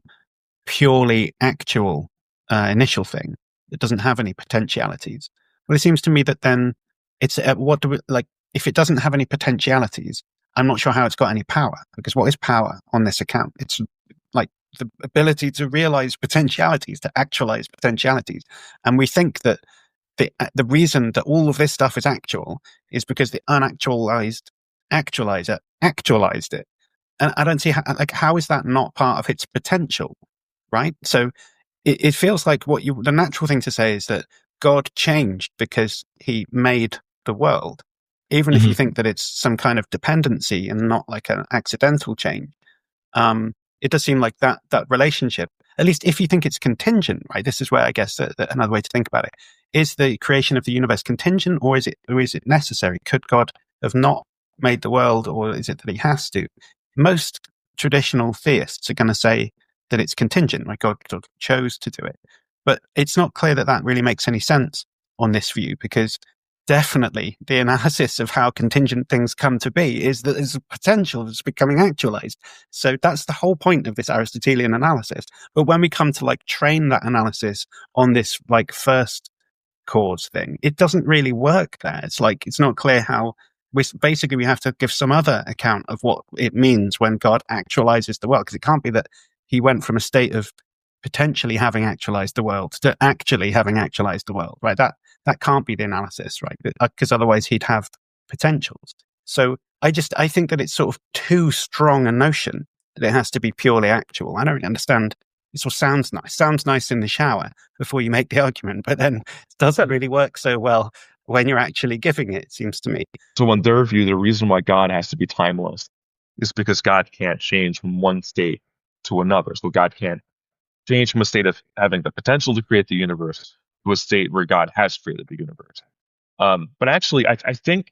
purely actual initial thing that doesn't have any potentialities. Well, it seems to me that then it's if it doesn't have any potentialities, I'm not sure how it's got any power, because what is power on this account? It's like the ability to realize potentialities, to actualize potentialities. And we think that the reason that all of this stuff is actual is because the unactualized actualizer actualized it. And I don't see how is that not part of its potential, right? So it feels like the natural thing to say is that God changed because he made the world, even if you think that it's some kind of dependency and not like an accidental change. It does seem like that relationship, at least if you think it's contingent, right? This is where I guess that another way to think about it is: the creation of the universe contingent, or is it necessary? Could God have not made the world, or is it that he has to? Most traditional theists are going to say that it's contingent, like God sort of chose to do it. But it's not clear that really makes any sense on this view, because definitely the analysis of how contingent things come to be is that there's a potential that's becoming actualized. So that's the whole point of this Aristotelian analysis. But when we come to like train that analysis on this like first cause thing, it doesn't really work there. It's like, it's not clear how we have to give some other account of what it means when God actualizes the world, because it can't be that he went from a state of potentially having actualized the world to actually having actualized the world, right? That can't be the analysis, right? Because otherwise he'd have potentials. So I think that it's sort of too strong a notion that it has to be purely actual. I don't really understand. It sort of sounds nice in the shower before you make the argument, but then it doesn't really work so well when you're actually giving it seems to me. So in their view, the reason why God has to be timeless is because God can't change from one state to another. So God can't change from a state of having the potential to create the universe to a state where God has created the universe. But actually, I think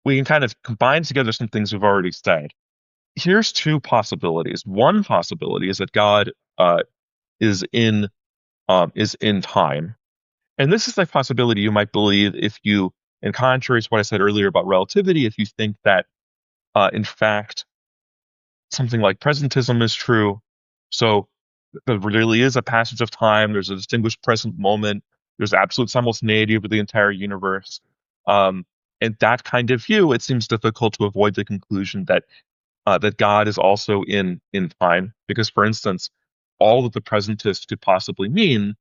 we can kind of combine together some things we've already said. Here's two possibilities. One possibility is that God is in time. And this is a possibility you might believe if you, in contrary to what I said earlier about relativity, if you think that, in fact, something like presentism is true. So there really is a passage of time. There's a distinguished present moment. There's absolute simultaneity over the entire universe. And that kind of view, it seems difficult to avoid the conclusion that that God is also in time. Because, for instance, all that the presentist could possibly mean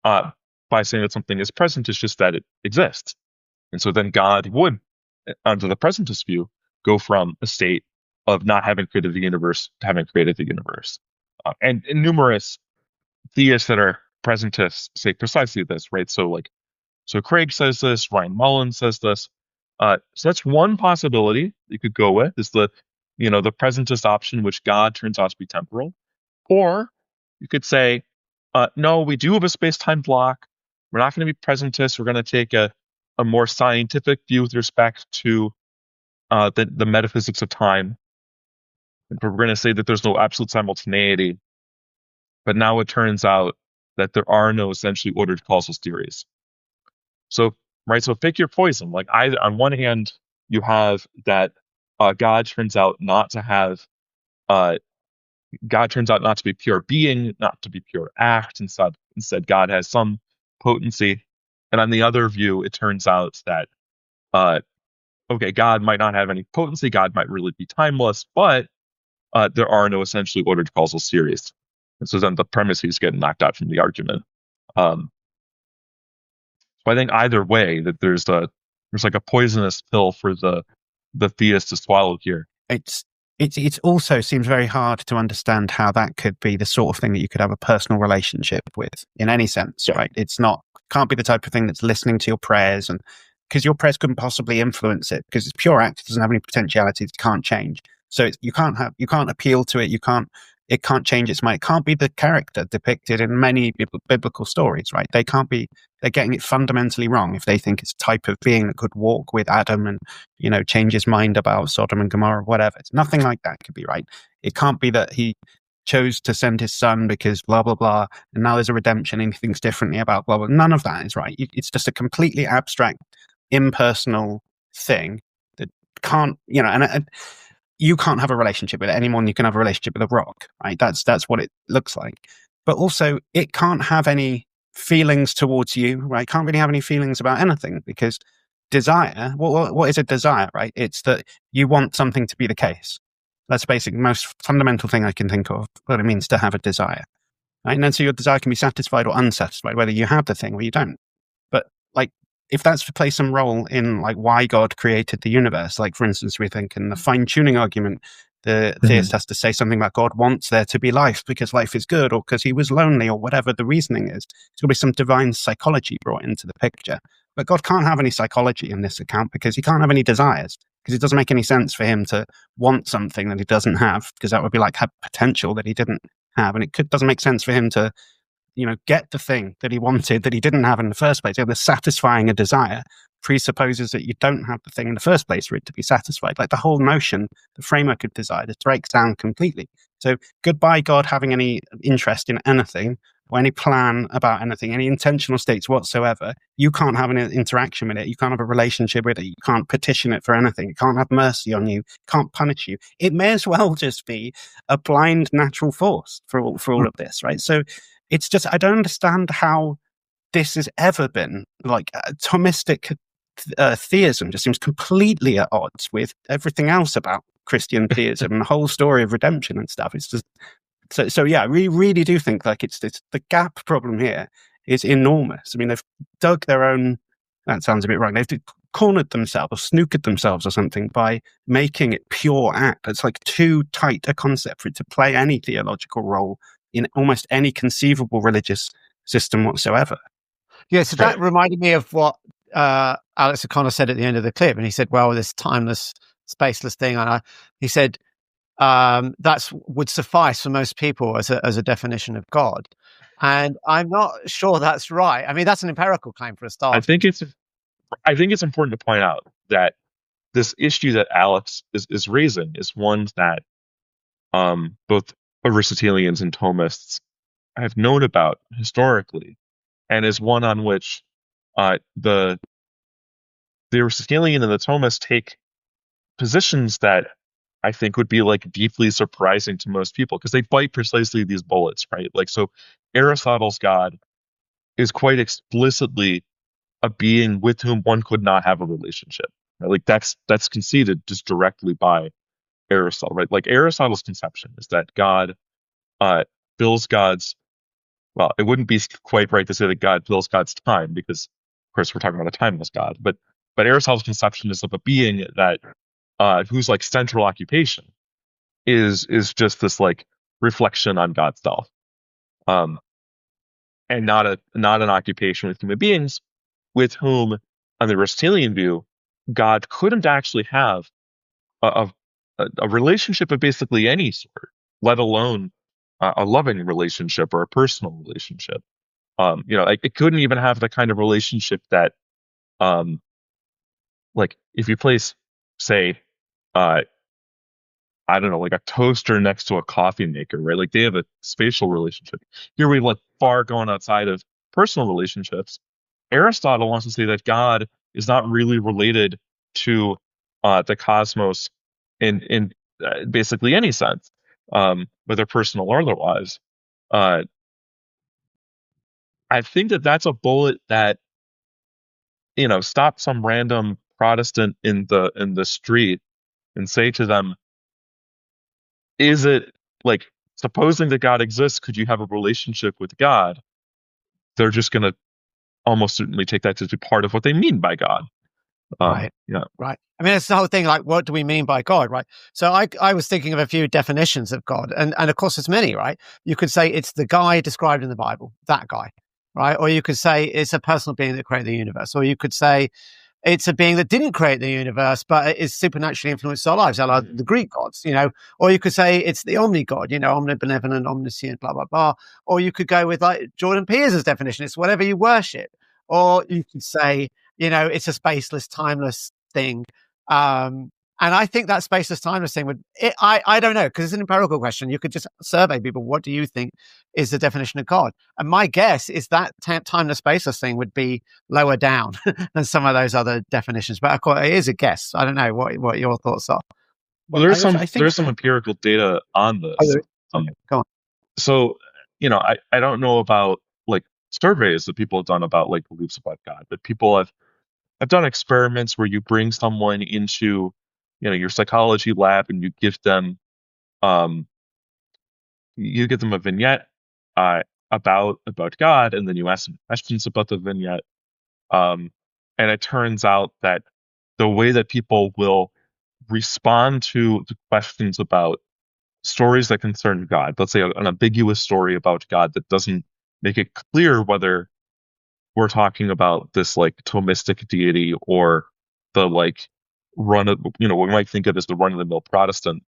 by saying that something is present is just that it exists. And so then God would, under the presentist view, go from a state of not having created the universe to having created the universe. And numerous theists that are presentists say precisely this, right? So Craig says this, Ryan Mullen says this. So that's one possibility you could go with, is the presentist option, which God turns out to be temporal. Or you could say, no, we do have a space-time block. We're not going to be presentists. We're going to take a more scientific view with respect to the metaphysics of time. And we're going to say that there's no absolute simultaneity. But now it turns out that there are no essentially ordered causal theories. So, right, so pick your poison. Like, on one hand, you have that God turns out not to be pure being, not to be pure act. Instead, God has some potency. And on the other view, it turns out that, God might not have any potency. God might really be timeless, but there are no essentially ordered causal series. And so then the premises get knocked out from the argument. So I think either way that there's like a poisonous pill for the theist to swallow here. It also seems very hard to understand how that could be the sort of thing that you could have a personal relationship with in any sense, right? Can't be the type of thing that's listening to your prayers, and because your prayers couldn't possibly influence it because it's pure act. It doesn't have any potentiality. It can't change. So you can't appeal to it. It can't change its mind. It can't be the character depicted in many biblical stories, right? They're getting it fundamentally wrong if they think it's a type of being that could walk with Adam and, change his mind about Sodom and Gomorrah, whatever. It's nothing like that could be right. It can't be that he chose to send his son because blah, blah, blah, and now there's a redemption and he thinks differently about blah, blah. None of that is right. It's just a completely abstract, impersonal thing that can't, and you can't have a relationship with it any more than you can have a relationship with a rock, right? That's what it looks like. But also, it can't have any feelings towards you, right? It can't really have any feelings about anything because desire, what is a desire, right? It's that you want something to be the case. That's basically the most fundamental thing I can think of, what it means to have a desire, right? And then so your desire can be satisfied or unsatisfied, whether you have the thing or you don't. But if that's to play some role in why God created the universe, for instance, we think in the fine-tuning argument, the theist has to say something about God wants there to be life because life is good or because he was lonely or whatever the reasoning is. There's going to be some divine psychology brought into the picture. But God can't have any psychology in this account because he can't have any desires, because it doesn't make any sense for him to want something that he doesn't have, because that would be have potential that he didn't have. And it doesn't make sense for him to get the thing that he wanted that he didn't have in the first place. The satisfying a desire presupposes that you don't have the thing in the first place for it to be satisfied. The whole notion, the framework of desire, just breaks down completely. So goodbye God having any interest in anything or any plan about anything, any intentional states whatsoever, you can't have an interaction with it. You can't have a relationship with it. You can't petition it for anything. It can't have mercy on you. It can't punish you. It may as well just be a blind natural force for all of this, right? So it's just, I don't understand how this has ever been like Thomistic theism just seems completely at odds with everything else about Christian theism and the whole story of redemption and stuff. It's just so yeah, we really do think like it's the gap problem here is enormous. I mean, they've dug their own, that sounds a bit wrong, they've cornered themselves or snookered themselves or something by making it pure act. It's like too tight a concept for it to play any theological role in almost any conceivable religious system whatsoever. Yeah, so that reminded me of what Alex O'Connor said at the end of the clip, and he said, "Well, this timeless, spaceless thing," and he said that's would suffice for most people as a definition of God, and I'm not sure that's right. I mean, that's an empirical claim for a start. I think it's important to point out that this issue that Alex is raising is one that both Aristotelians and Thomists have known about historically, and is one on which the Aristotelian and the Thomist take positions that I think would be like deeply surprising to most people, because they bite precisely these bullets, right? Like, so Aristotle's God is quite explicitly a being with whom one could not have a relationship, right? Like that's conceded just directly by Aristotle, right? Like Aristotle's conception is that God fills God's, well, it wouldn't be quite right to say that God fills God's time, because of course we're talking about a timeless God, but Aristotle's conception is of a being that whose like central occupation is just this like reflection on God's self, and not an occupation with human beings, with whom, on the Aristotelian view, God couldn't actually have a relationship of basically any sort, let alone a loving relationship or a personal relationship. Like it couldn't even have the kind of relationship that, like if you place, say, I don't know, like a toaster next to a coffee maker, right? Like they have a spatial relationship. Here we like far going outside of personal relationships. Aristotle wants to say that God is not really related to the cosmos in basically any sense, whether personal or otherwise. I think that that's a bullet that, stop some random Protestant in the street and say to them, is it like, supposing that God exists, could you have a relationship with God? They're just going to almost certainly take that to be part of what they mean by God. Right. Yeah. Right. I mean, it's the whole thing, like, what do we mean by God, right? So I was thinking of a few definitions of God, and of course there's many, right? You could say it's the guy described in the Bible, that guy, right? Or you could say it's a personal being that created the universe. Or you could say it's a being that didn't create the universe, but is supernaturally influenced our lives, like the Greek gods, Or you could say it's the omni-God, omnibenevolent, omniscient, blah, blah, blah. Or you could go with like Jordan Peters's definition, it's whatever you worship. Or you could say, it's a spaceless, timeless thing. And I think that spaceless, timeless thing I don't know, because it's an empirical question. You could just survey people. What do you think is the definition of God? And my guess is that timeless, spaceless thing would be lower down than some of those other definitions. But of course, it is a guess. I don't know what your thoughts are. Well, there's some empirical data on this. Go on. So, I don't know about like surveys that people have done about like beliefs about God, but people have done experiments where you bring someone into, your psychology lab and you give them a vignette about God, and then you ask them questions about the vignette. And it turns out that the way that people will respond to the questions about stories that concern God, let's say an ambiguous story about God that doesn't make it clear whether we're talking about this like Thomistic deity or the like what we might think of as the run-of-the-mill Protestant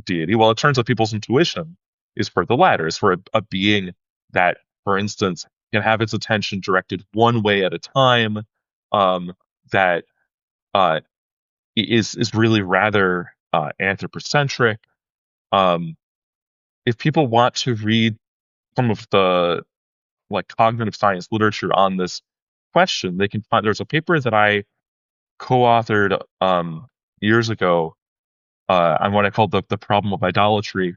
deity. Well, it turns out people's intuition is for the latter, is for a being that, for instance, can have its attention directed one way at a time, that is really rather anthropocentric. If people want to read some of the like cognitive science literature on this question, they can find there's a paper that I co-authored years ago on what I called the problem of idolatry.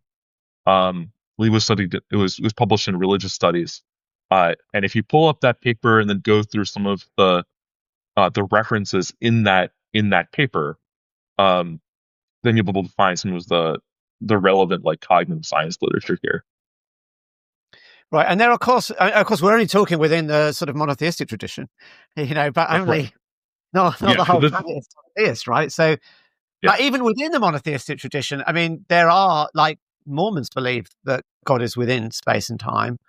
It was published in Religious Studies. And if you pull up that paper and then go through some of the references in that paper, then you'll be able to find some of the relevant like cognitive science literature here. Right, and there, of course, we're only talking within the sort of monotheistic tradition, but only Right. not Yeah, the whole this- planet is monotheist, right? So, Yeah. like, even within the monotheistic tradition, I mean, there are like Mormons believe that God is within space and time.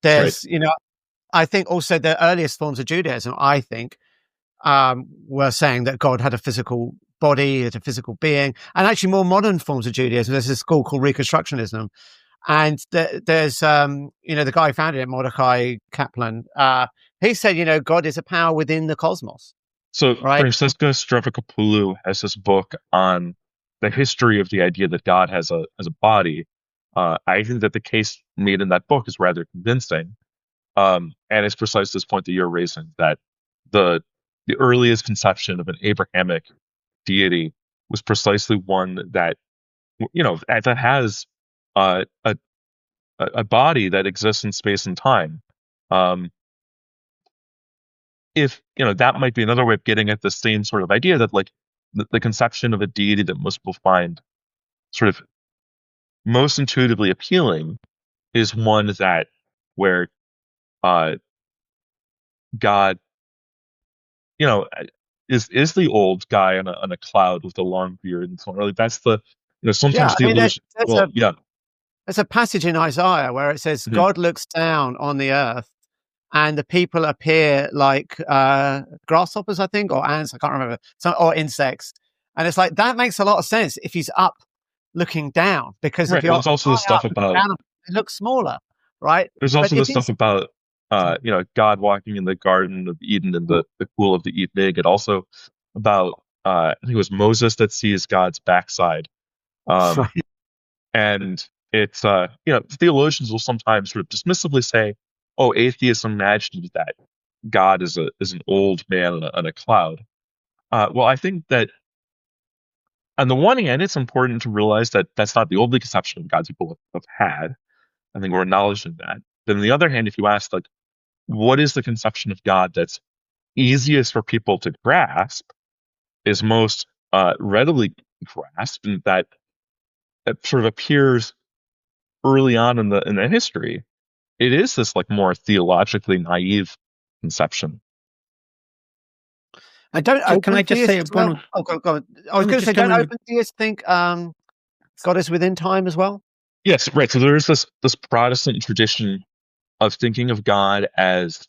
There's, I think also the earliest forms of Judaism, I think, were saying that God had a physical body, had a physical being, and actually more modern forms of Judaism. There's this school called Reconstructionism. And there's, the guy who founded it, Mordecai Kaplan, he said, God is a power within the cosmos. So Right. Francisca Strevikopoulou has this book on the history of the idea that God has a body. I think that the case made in that book is rather convincing. And it's precisely this point that you're raising, that the earliest conception of an Abrahamic deity was precisely one that, that has a body that exists in space and time. If that might be another way of getting at the same sort of idea that like the conception of a deity that most people find sort of most intuitively appealing is one that where God, is the old guy on a cloud with a long beard and so on. Really, that's the sometimes the illusion. There's a passage in Isaiah where it says, God looks down on the earth and the people appear like grasshoppers, I think, or ants, I can't remember, or insects. And it's like, that makes a lot of sense if he's up looking down, because if you're there's also the stuff about down, it looks smaller, right? There's also the stuff about God walking in the Garden of Eden in the cool of the evening, and also about I think it was Moses that sees God's backside. And it's theologians will sometimes sort of dismissively say, "Oh, atheists imagined that God is an old man on a cloud." Well, I think that on the one hand, it's important to realize that that's not the only conception of God people have had. I think we're acknowledging that. Then on the other hand, if you ask, like, what is the conception of God that's easiest for people to grasp, is most readily grasped, and that sort of appears early on in the history, it is this like more theologically naive conception. I don't. Can I just say one? Oh, go on. I was going to say, don't open theists think God is within time as well? Yes, right. So there is this Protestant tradition of thinking of God as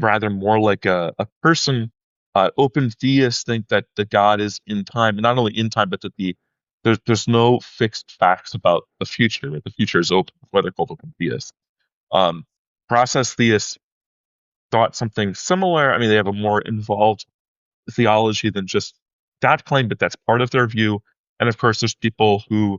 rather more like a person. Open theists think that the God is in time, and not only in time, but that there's no fixed facts about the future. The future is open, what they're called open theists. Process theists thought something similar. I mean, they have a more involved theology than just that claim, but that's part of their view. And of course, there's people who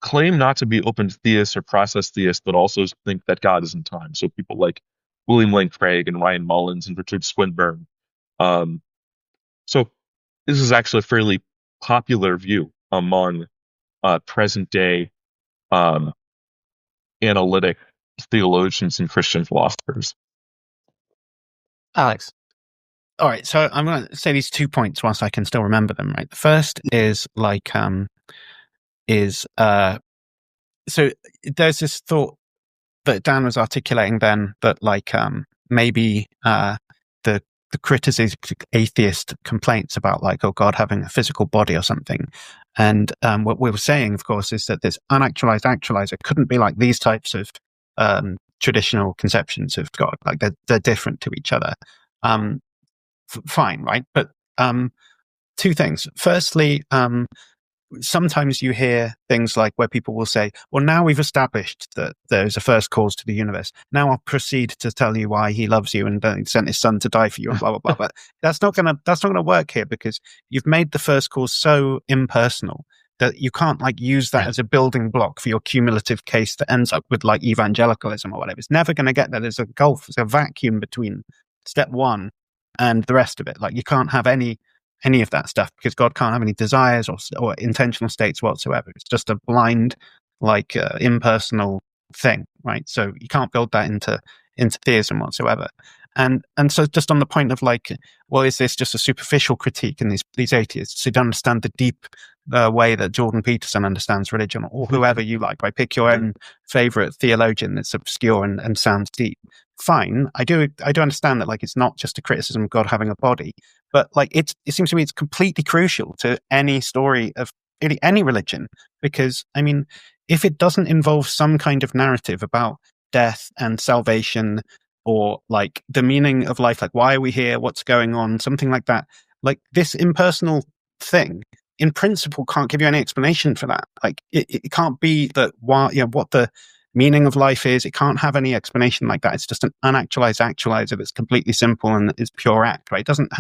claim not to be open theists or process theists, but also think that God is in time. So people like William Lane Craig and Ryan Mullins and Richard Swinburne. So this is actually a fairly popular view among present day analytic theologians and Christian philosophers. Alex. All right, so I'm going to say these 2 points whilst I can still remember them. Right, the first is like so there's this thought that Dan was articulating then that like maybe the criticism, atheist complaints about like, oh, God having a physical body or something, and what we were saying, of course, is that this unactualized actualizer couldn't be like these types of traditional conceptions of God. Like they're different to each other. Fine, right? But two things. Firstly, sometimes you hear things like where people will say, well, now we've established that there's a first cause to the universe. Now I'll proceed to tell you why he loves you and sent his son to die for you and blah, blah, blah. But that's not gonna work here, because you've made the first cause so impersonal that you can't like use that as a building block for your cumulative case that ends up with like evangelicalism or whatever. It's never going to get there. There's a gulf, there's a vacuum between step one and the rest of it. Like you can't have any of that stuff because God can't have any desires or intentional states whatsoever. It's just a blind, like impersonal thing, right? So you can't build that into theism whatsoever. And so just on the point of like, well, is this just a superficial critique in these atheists who don't understand the deep way that Jordan Peterson understands religion, or whoever you like, right? Pick your own favorite theologian that's obscure and sounds deep. Fine. I do understand that like it's not just a criticism of God having a body, but like it seems to me it's completely crucial to any story of really any religion, because I mean, if it doesn't involve some kind of narrative about death and salvation, or like the meaning of life, like why are we here, what's going on, something like that, like this impersonal thing in principle can't give you any explanation for that. Like it can't be that what the meaning of life is. It can't have any explanation like that. It's just an unactualized actualizer that's completely simple and is pure act, right? It doesn't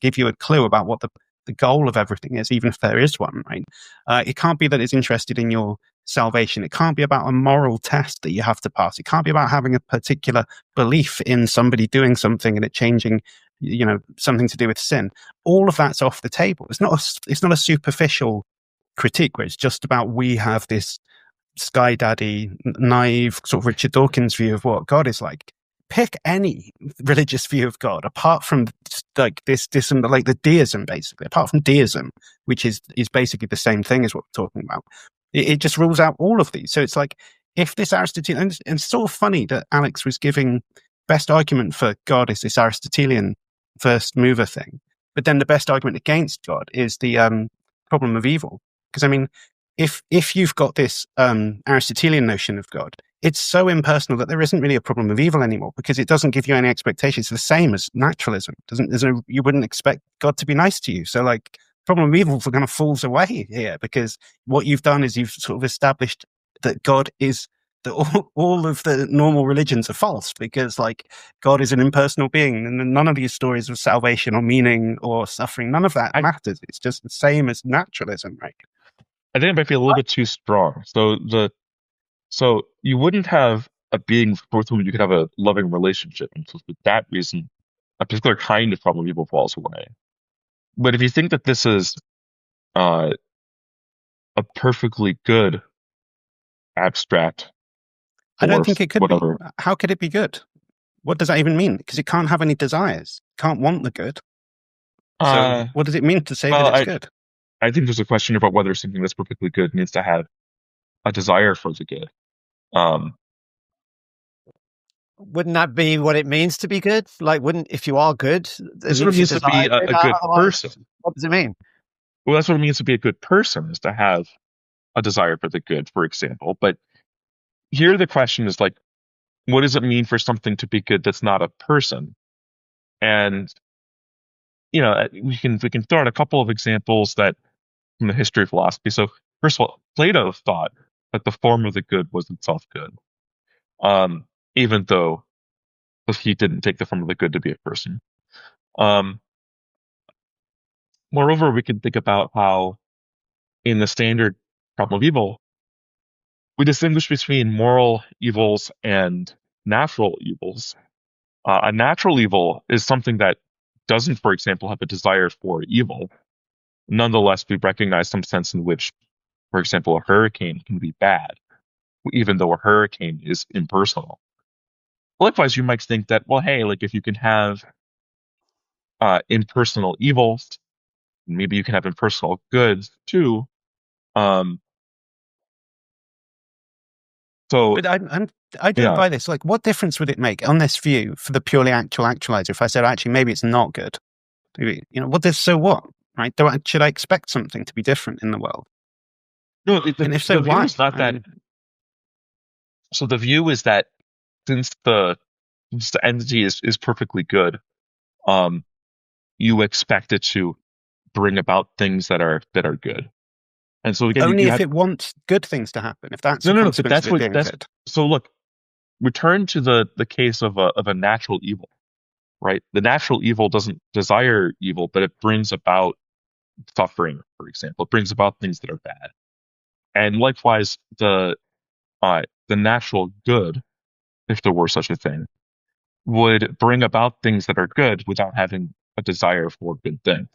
give you a clue about what the goal of everything is, even if there is one, right? It can't be that it's interested in your salvation. It can't be about a moral test that you have to pass. It can't be about having a particular belief in somebody doing something and it changing, something to do with sin. All of that's off the table. It's not a superficial critique where it's just about we have this sky daddy, naive sort of Richard Dawkins view of what God is like. Pick any religious view of God apart from like this like the deism, basically. Apart from deism, which is basically the same thing as what we're talking about. It just rules out all of these. So it's like if this Aristotelian, and it's sort of funny that Alex was giving best argument for God is this Aristotelian first mover thing, but then the best argument against God is the problem of evil. Because I mean, if you've got this Aristotelian notion of God, it's so impersonal that there isn't really a problem of evil anymore because it doesn't give you any expectations. It's the same as naturalism. You wouldn't expect God to be nice to you. So like problem of evil kind of falls away here because what you've done is you've sort of established that God is that all of the normal religions are false because like God is an impersonal being and none of these stories of salvation or meaning or suffering, none of that matters. It's just the same as naturalism, right? I think it might be a little bit too strong. So you wouldn't have a being with whom you could have a loving relationship. And so for that reason, a particular kind of problem of evil falls away. But if you think that this is a perfectly good abstract, I don't think it could be. whatever. How could it be good? What does that even mean? Because it can't have any desires. It can't want the good. So what does it mean to say that it's good? I think there's a question about whether something that's perfectly good needs to have a desire for the good. Wouldn't that be what it means to be good? Like, if you are good, this what it means to be a good person. What does it mean? Well, that's what it means to be a good person, is to have a desire for the good, for example. But here the question is like, what does it mean for something to be good that's not a person? And we can throw out a couple of examples that from the history of philosophy. So first of all, Plato thought that the form of the good was itself good, even though he didn't take the form of the good to be a person. Moreover, we can think about how in the standard problem of evil, we distinguish between moral evils and natural evils. A natural evil is something that doesn't, for example, have a desire for evil. Nonetheless, we recognize some sense in which, for example, a hurricane can be bad, even though a hurricane is impersonal. Likewise, you might think that, well, hey, like if you can have impersonal evils, maybe you can have impersonal goods too. But I don't buy this. Like, what difference would it make on this view for the purely actual actualizer if I said, actually, maybe it's not good? So what? Right? Should I expect something to be different in the world? No, and if so, the why? View is not that. So the view is that since the entity is perfectly good, you expect it to bring about things that are good. And so again, only if it wants good things to happen. If that's no, but that's what that's good. So look, return to the case of a natural evil, right? The natural evil doesn't desire evil, but it brings about suffering, for example. It brings about things that are bad. And likewise, the natural good, if there were such a thing, would bring about things that are good without having a desire for a good thing.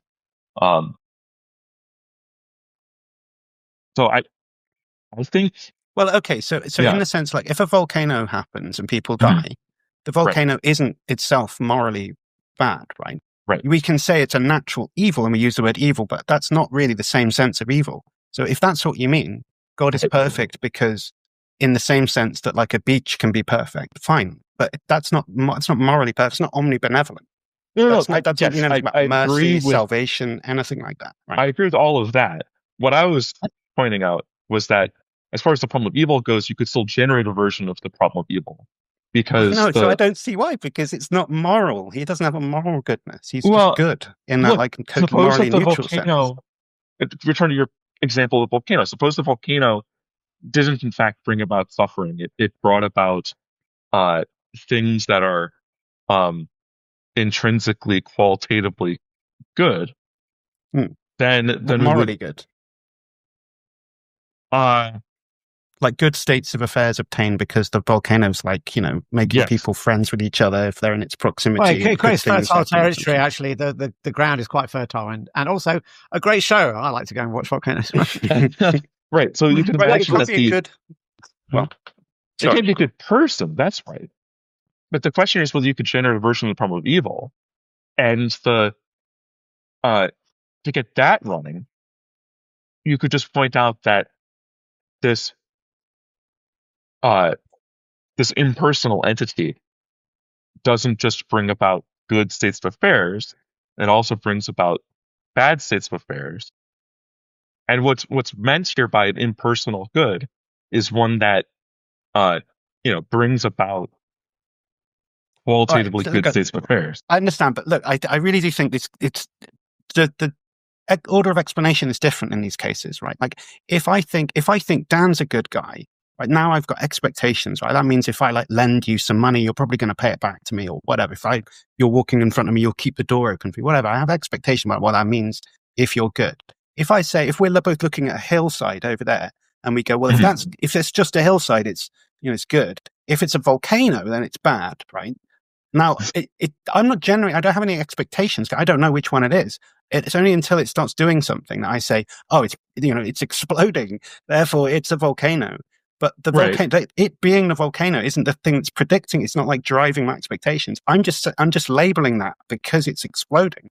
So I think, Well, okay, so Yeah. in the sense, like, if a volcano happens and people Mhm. die, the volcano isn't itself morally bad, right? Right. We can say it's a natural evil, and we use the word evil, but that's not really the same sense of evil. So if that's what you mean, God is Right. perfect because, in the same sense that like a beach can be perfect, fine, but it's not morally perfect. It's not omnibenevolent. no, That doesn't mean anything I about mercy, agree with salvation, anything like that, right? I agree with all of that. What I was pointing out was that as far as the problem of evil goes, you could still generate a version of the problem of evil, because No, so I don't see why, because it's not moral. He doesn't have a moral goodness. He's Well, just good in that, look, like, suppose morally that the neutral sense. volcano. Return to your example of the volcano. Suppose the volcano didn't in fact bring about suffering. It brought about things that are intrinsically, qualitatively good. Hmm. Then we Morally would good. uh Like good states of affairs obtained because the volcano's, like, making Yes. people friends with each other if they're in its proximity. Well, and it good creates things fertile happen or territory. something. Actually, the ground is quite fertile, and also a great show. I like to go and watch volcanoes. right. So you can Right, imagine it that can't be a good. Well, it can't be a good person. That's right. But the question is whether you could generate a version of the problem of evil, and to get that running, you could just point out that this this impersonal entity doesn't just bring about good states of affairs, it also brings about bad states of affairs. And what's meant here by an impersonal good is one that brings about qualitatively so good look, states of affairs. I understand, but look, I really do think it's the order of explanation is different in these cases, right? Like if I think Dan's a good guy, right, now I've got expectations, right? That means if I like lend you some money, you're probably going to pay it back to me or whatever. If you're walking in front of me, you'll keep the door open for me, whatever. I have expectation about what that means if you're good. If I say, if we're both looking at a hillside over there and we go, well, if it's just a hillside, it's good. If it's a volcano, then it's bad, right? Now, I'm not generating, I don't have any expectations. I don't know which one it is. It's only until it starts doing something that I say, oh, it's exploding. Therefore, it's a volcano. But the volcano, it being the volcano isn't the thing that's predicting. It's not like driving my expectations. I'm just labeling that because it's exploding.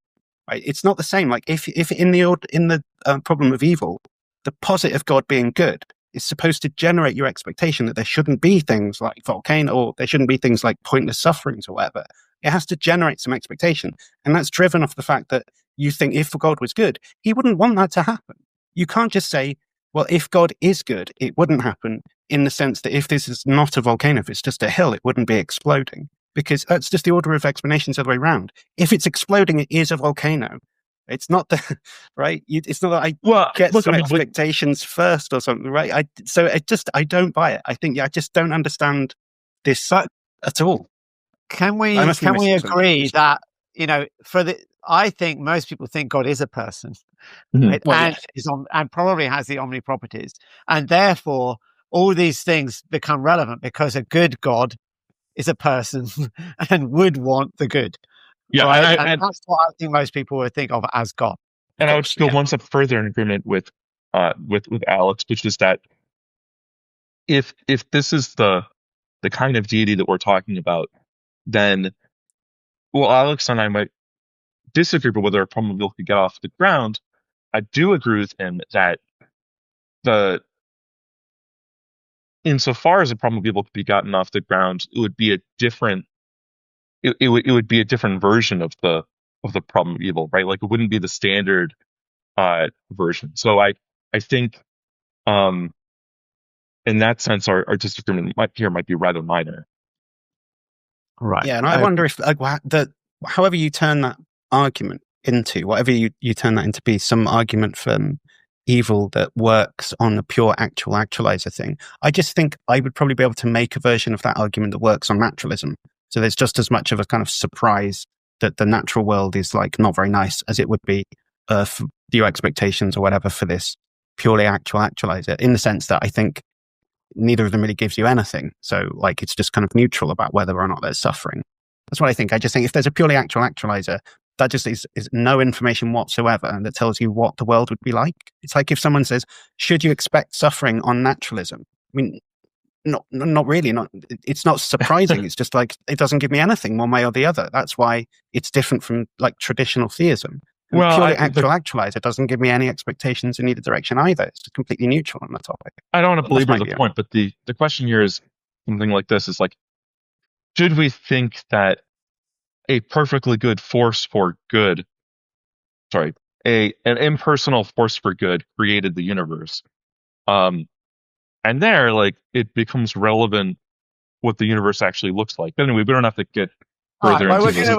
Right? It's not the same. Like if in the problem of evil, the posit of God being good is supposed to generate your expectation that there shouldn't be things like volcano, or there shouldn't be things like pointless sufferings or whatever. It has to generate some expectation. And that's driven off the fact that you think if God was good, he wouldn't want that to happen. You can't just say, well, if God is good, it wouldn't happen, in the sense that if this is not a volcano, if it's just a hill, it wouldn't be exploding. Because that's just the order of explanations the other way around. If it's exploding, it is a volcano. It's not the right. It's not that I get some expectations first or something, right? I don't buy it. I think I just don't understand this at all. Can we agree that I think most people think God is a person, right? Well, and probably has the omni properties, and therefore all these things become relevant because a good God is a person and would want the good. Yeah, right? And that's what I think most people would think of as God. And I would go one step further in agreement with Alex, which is that if this is the kind of deity that we're talking about, then Alex and I might disagree about whether a problem of evil could get off the ground. I do agree with him that insofar as a problem of evil could be gotten off the ground, it would be a different it would be a different version of the problem of evil, right? Like it wouldn't be the standard version. So I think in that sense our disagreement might be rather minor. Right. Yeah, and I wonder if however you turn that argument into, whatever you turn that into be some argument for evil that works on the pure actualizer thing, I just think I would probably be able to make a version of that argument that works on naturalism. So there's just as much of a kind of surprise that the natural world is like not very nice as it would be for your expectations or whatever for this purely actualizer, in the sense that I think neither of them really gives you anything. So like it's just kind of neutral about whether or not there's suffering. That's what I think. I just think if there's a purely actualizer, that just is no information whatsoever that tells you what the world would be like. It's like if someone says, should you expect suffering on naturalism? I mean, not really. It's not surprising. It's just like, it doesn't give me anything one way or the other. That's why it's different from like traditional theism. And Well, purely actualizer doesn't give me any expectations in either direction either. It's just completely neutral on the topic. I don't want to belabor the view. point, but the question here is something like this: is like, should we think that a perfectly good force for good, an impersonal force for good created the universe? And there, like, it becomes relevant what the universe actually looks like. But anyway, we don't have to get further into this.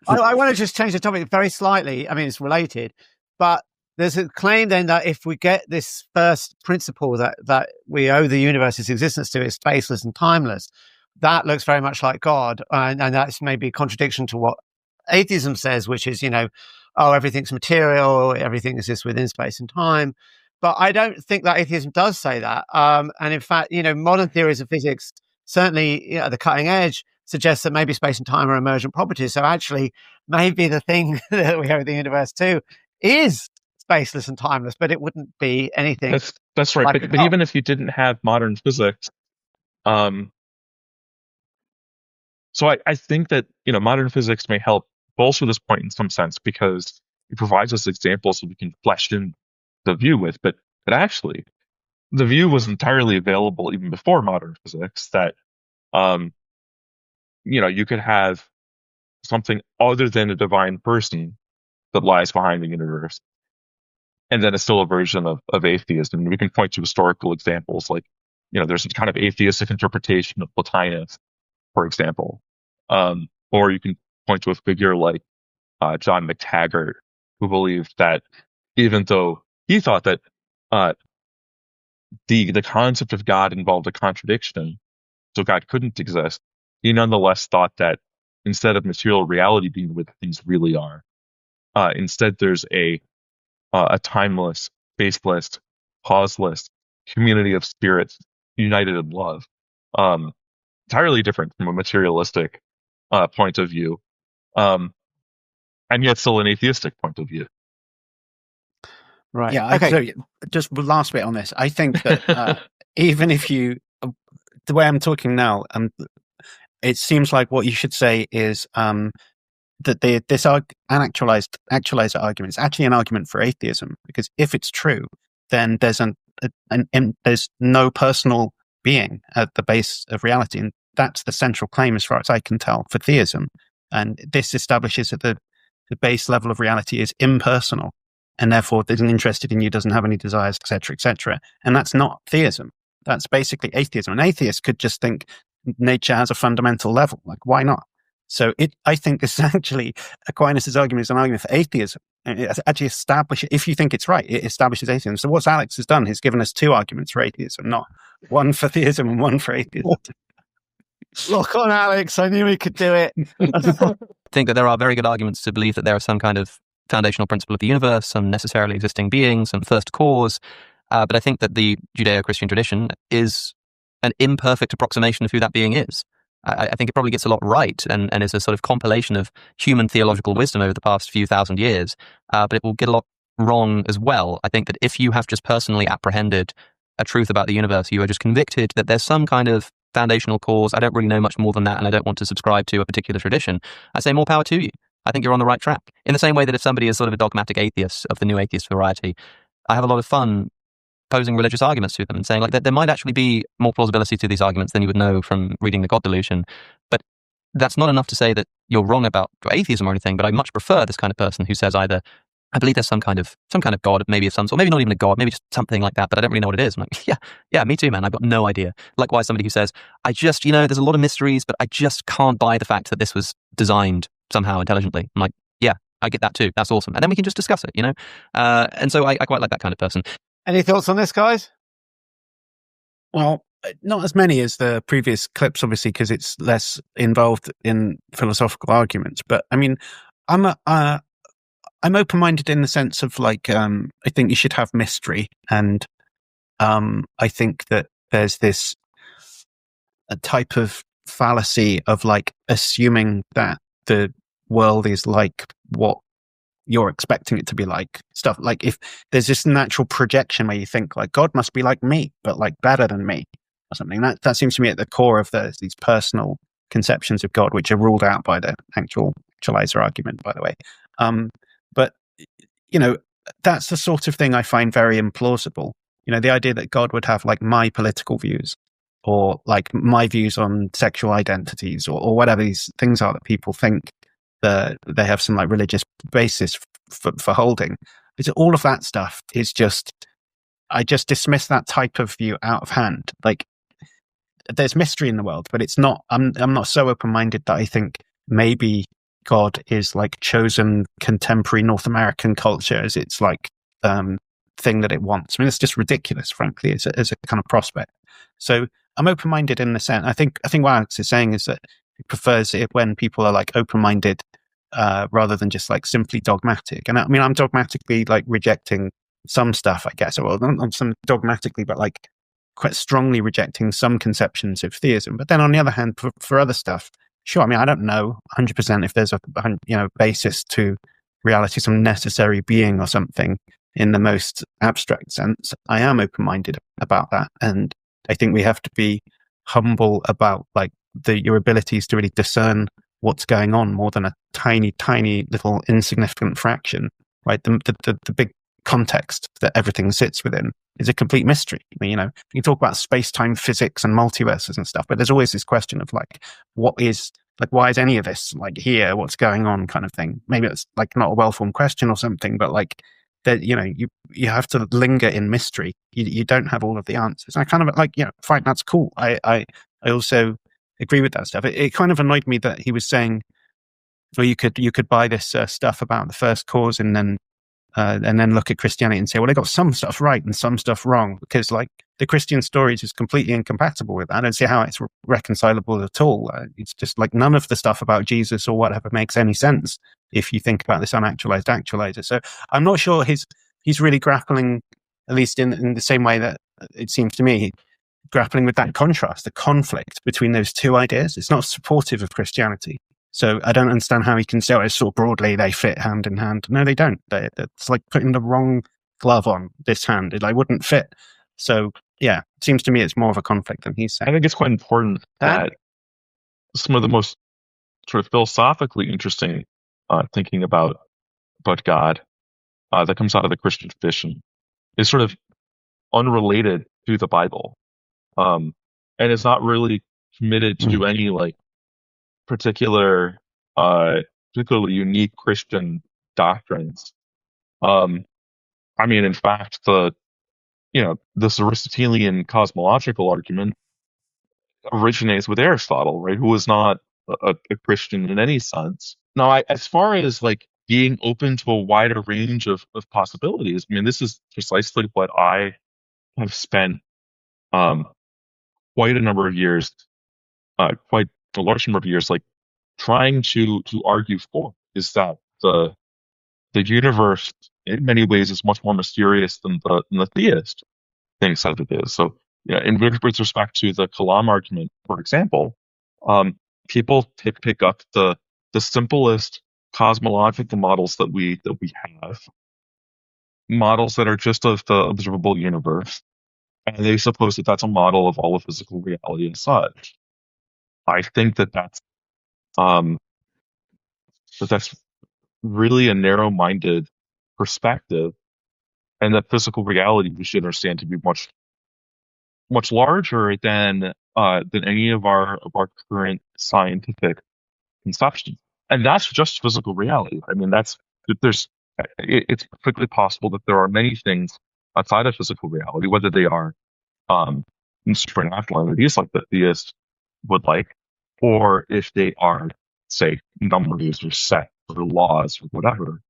I want to just change the topic very slightly. I mean, it's related, but there's a claim then that if we get this first principle that we owe the universe's existence to, it's spaceless and timeless, that looks very much like God. And that's maybe a contradiction to what atheism says, which is, everything's material, everything exists within space and time. But I don't think that atheism does say that. And in fact, modern theories of physics, certainly at the cutting edge, suggests that maybe space and time are emergent properties. So actually, maybe the thing that we owe the universe to is spaceless and timeless, but it wouldn't be anything. That's right. But even if you didn't have modern physics, so I think that modern physics may help bolster this point in some sense, because it provides us examples that we can flesh in the view with. But actually, the view was entirely available even before modern physics, that you could have something other than a divine person that lies behind the universe, and then it's still a version of atheism. And we can point to historical examples, like there's a kind of atheistic interpretation of Plotinus, for example, or you can point to a figure like John McTaggart, who believed that even though he thought that the concept of God involved a contradiction, so God couldn't exist, he nonetheless thought that instead of material reality being what things really are, instead there's a timeless, faceless, causeless community of spirits united in love. Entirely different from a materialistic point of view, and yet still an atheistic point of view. Right. Yeah. Okay. So just last bit on this. I think that even if you, the way I'm talking now, it seems like what you should say is that this actualizer argument is actually an argument for atheism, because if it's true, then there's there's no personal being at the base of reality, and that's the central claim, as far as I can tell, for theism. And this establishes that the base level of reality is impersonal, and therefore isn't interested in you, doesn't have any desires, etc., etc. And that's not theism. That's basically atheism. An atheist could just think nature has a fundamental level. Like, why not? So I think this is actually, Aquinas' argument is an argument for atheism. And it actually establishes, if you think it's right, it establishes atheism. So what Alex has done, he's given us two arguments for atheism, not one for theism and one for atheism. Look on, Alex. I knew he could do it. I think that there are very good arguments to believe that there is some kind of foundational principle of the universe, some necessarily existing being, some first cause. But I think that the Judeo-Christian tradition is an imperfect approximation of who that being is. I think it probably gets a lot right and is a sort of compilation of human theological wisdom over the past few thousand years, but it will get a lot wrong as well. I think that if you have just personally apprehended a truth about the universe, you are just convicted that there's some kind of foundational cause. I don't really know much more than that, and I don't want to subscribe to a particular tradition. I say more power to you. I think you're on the right track. In the same way that if somebody is sort of a dogmatic atheist of the new atheist variety, I have a lot of fun posing religious arguments to them and saying like that there might actually be more plausibility to these arguments than you would know from reading the God Delusion. But that's not enough to say that you're wrong about atheism or anything. But I much prefer this kind of person who says either, I believe there's some kind of God, maybe of some sort, maybe not even a God, maybe just something like that, but I don't really know what it is. I'm like, yeah, me too, man. I've got no idea. Likewise, somebody who says, I just, there's a lot of mysteries, but I just can't buy the fact that this was designed somehow intelligently. I'm like, yeah, I get that too. That's awesome. And then we can just discuss it, And so I quite like that kind of person. Any thoughts on this, guys? Well, not as many as the previous clips, obviously, because it's less involved in philosophical arguments. But I mean, I I'm open-minded in the sense of like, I think you should have mystery, and I think that there's this a type of fallacy of like assuming that the world is like what you're expecting it to be like. Stuff like if there's this natural projection where you think like God must be like me, but like better than me or something. That seems to me at the core of these personal conceptions of God, which are ruled out by the actualizer argument, by the way. But you know, that's the sort of thing I find very implausible. You know, the idea that God would have like my political views or like my views on sexual identities or whatever these things are that people think that they have some like religious basis for holding. It's all of that stuff is just, I just dismiss that type of view out of hand. Like there's mystery in the world, but it's not, I'm not so open-minded that I think maybe God is like chosen contemporary North American culture as its like thing that it wants. I mean, it's just ridiculous, frankly, as a kind of prospect. So I'm open-minded in the sense. I think what Alex is saying is that he prefers it when people are like open-minded rather than just like simply dogmatic. And I mean, I'm dogmatically like rejecting some stuff, I guess, or not some dogmatically, but like quite strongly rejecting some conceptions of theism. But then on the other hand, for other stuff, sure. I mean, I don't know 100% if there's a basis to reality, some necessary being or something in the most abstract sense. I am open-minded about that, and I think we have to be humble about like your abilities to really discern what's going on more than a tiny, tiny little insignificant fraction. Right, the big context that everything sits within is a complete mystery. I mean, you know, you can talk about space-time physics and multiverses and stuff, but there's always this question of like, what is, like, why is any of this like here? What's going on kind of thing? Maybe it's like not a well-formed question or something, but like that, you know, you have to linger in mystery. You don't have all of the answers. And I kind of like, you know, fine, that's cool. I also agree with that stuff. It kind of annoyed me that he was saying, well, you could buy this stuff about the first cause and then look at Christianity and say, well, they got some stuff right and some stuff wrong, because like the Christian stories is completely incompatible with that. I don't see how it's reconcilable at all. It's just like none of the stuff about Jesus or whatever makes any sense if you think about this unactualized actualizer. So I'm not sure he's really grappling, at least in the same way that it seems to me, grappling with that contrast, the conflict between those two ideas. It's not supportive of Christianity. So I don't understand how he can say, oh, so broadly they fit hand in hand. No, they don't. It's like putting the wrong glove on this hand. It like wouldn't fit. So yeah, it seems to me it's more of a conflict than he's saying. I think it's quite important that some of the most sort of philosophically interesting thinking about God that comes out of the Christian tradition is sort of unrelated to the Bible, and is not really committed to any like particularly unique Christian doctrines. I mean, in fact, this Aristotelian cosmological argument originates with Aristotle, right? Who was not a Christian in any sense. Now, as far as like being open to a wider range of possibilities, I mean, this is precisely what I have spent quite a number of years, quite a large number of years, like trying to argue for, is that the universe in many ways is much more mysterious than the theist thinks that it is. So, yeah, with respect to the Kalam argument, for example, people pick up the simplest cosmological models that we have, models that are just of the observable universe, and they suppose that that's a model of all of physical reality and such. I think that's really a narrow-minded perspective, and that physical reality we should understand to be much larger than any of our current scientific conceptions. And that's just physical reality. I mean, it's perfectly possible that there are many things outside of physical reality, whether they are supernatural entities like the theist would like, or if they are, say, numbers or set or laws or whatever.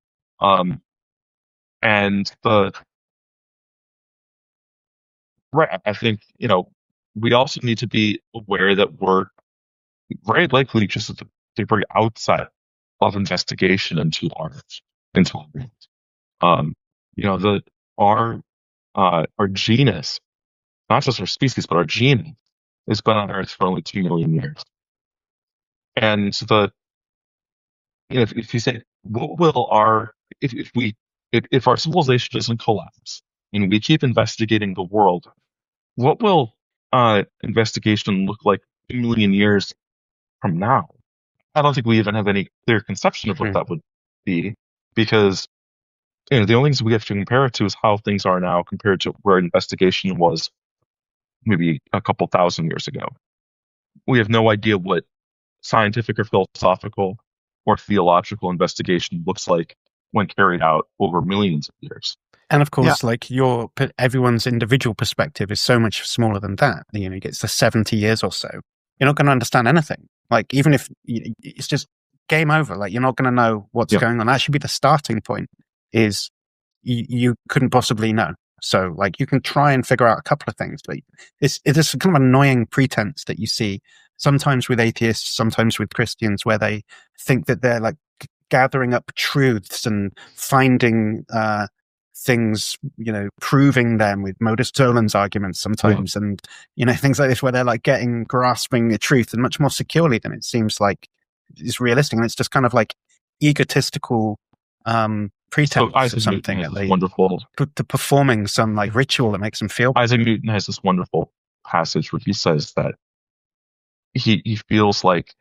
And I think, we also need to be aware that we're very likely just at the very outset of investigation into art. intolerant. Our genus, not just our species, but our genus, has been on Earth for only 2 million years. And so if you say, what will if our civilization doesn't collapse and we keep investigating the world, what will investigation look like 2 million years from now? I don't think we even have any clear conception of what that would be, because the only things we have to compare it to is how things are now compared to where investigation was maybe a couple thousand years ago. We have no idea what scientific or philosophical or theological investigation looks like when carried out over millions of years. And of course, like everyone's individual perspective is so much smaller than that. It gets to 70 years or so. You're not going to understand anything. Like, even if it's just game over, like, you're not going to know what's going on. That should be the starting point, is you couldn't possibly know. So, like, you can try and figure out a couple of things, but it's kind of annoying pretense that you see sometimes with atheists, sometimes with Christians, where they think that they're like gathering up truths and finding things, proving them with modus tollens arguments sometimes, and things like this, where they're like grasping the truth and much more securely than it seems like is realistic, and it's just kind of like egotistical pretense or something that they to performing some like ritual that makes them feel. Isaac Newton has this wonderful passage where he says that he feels like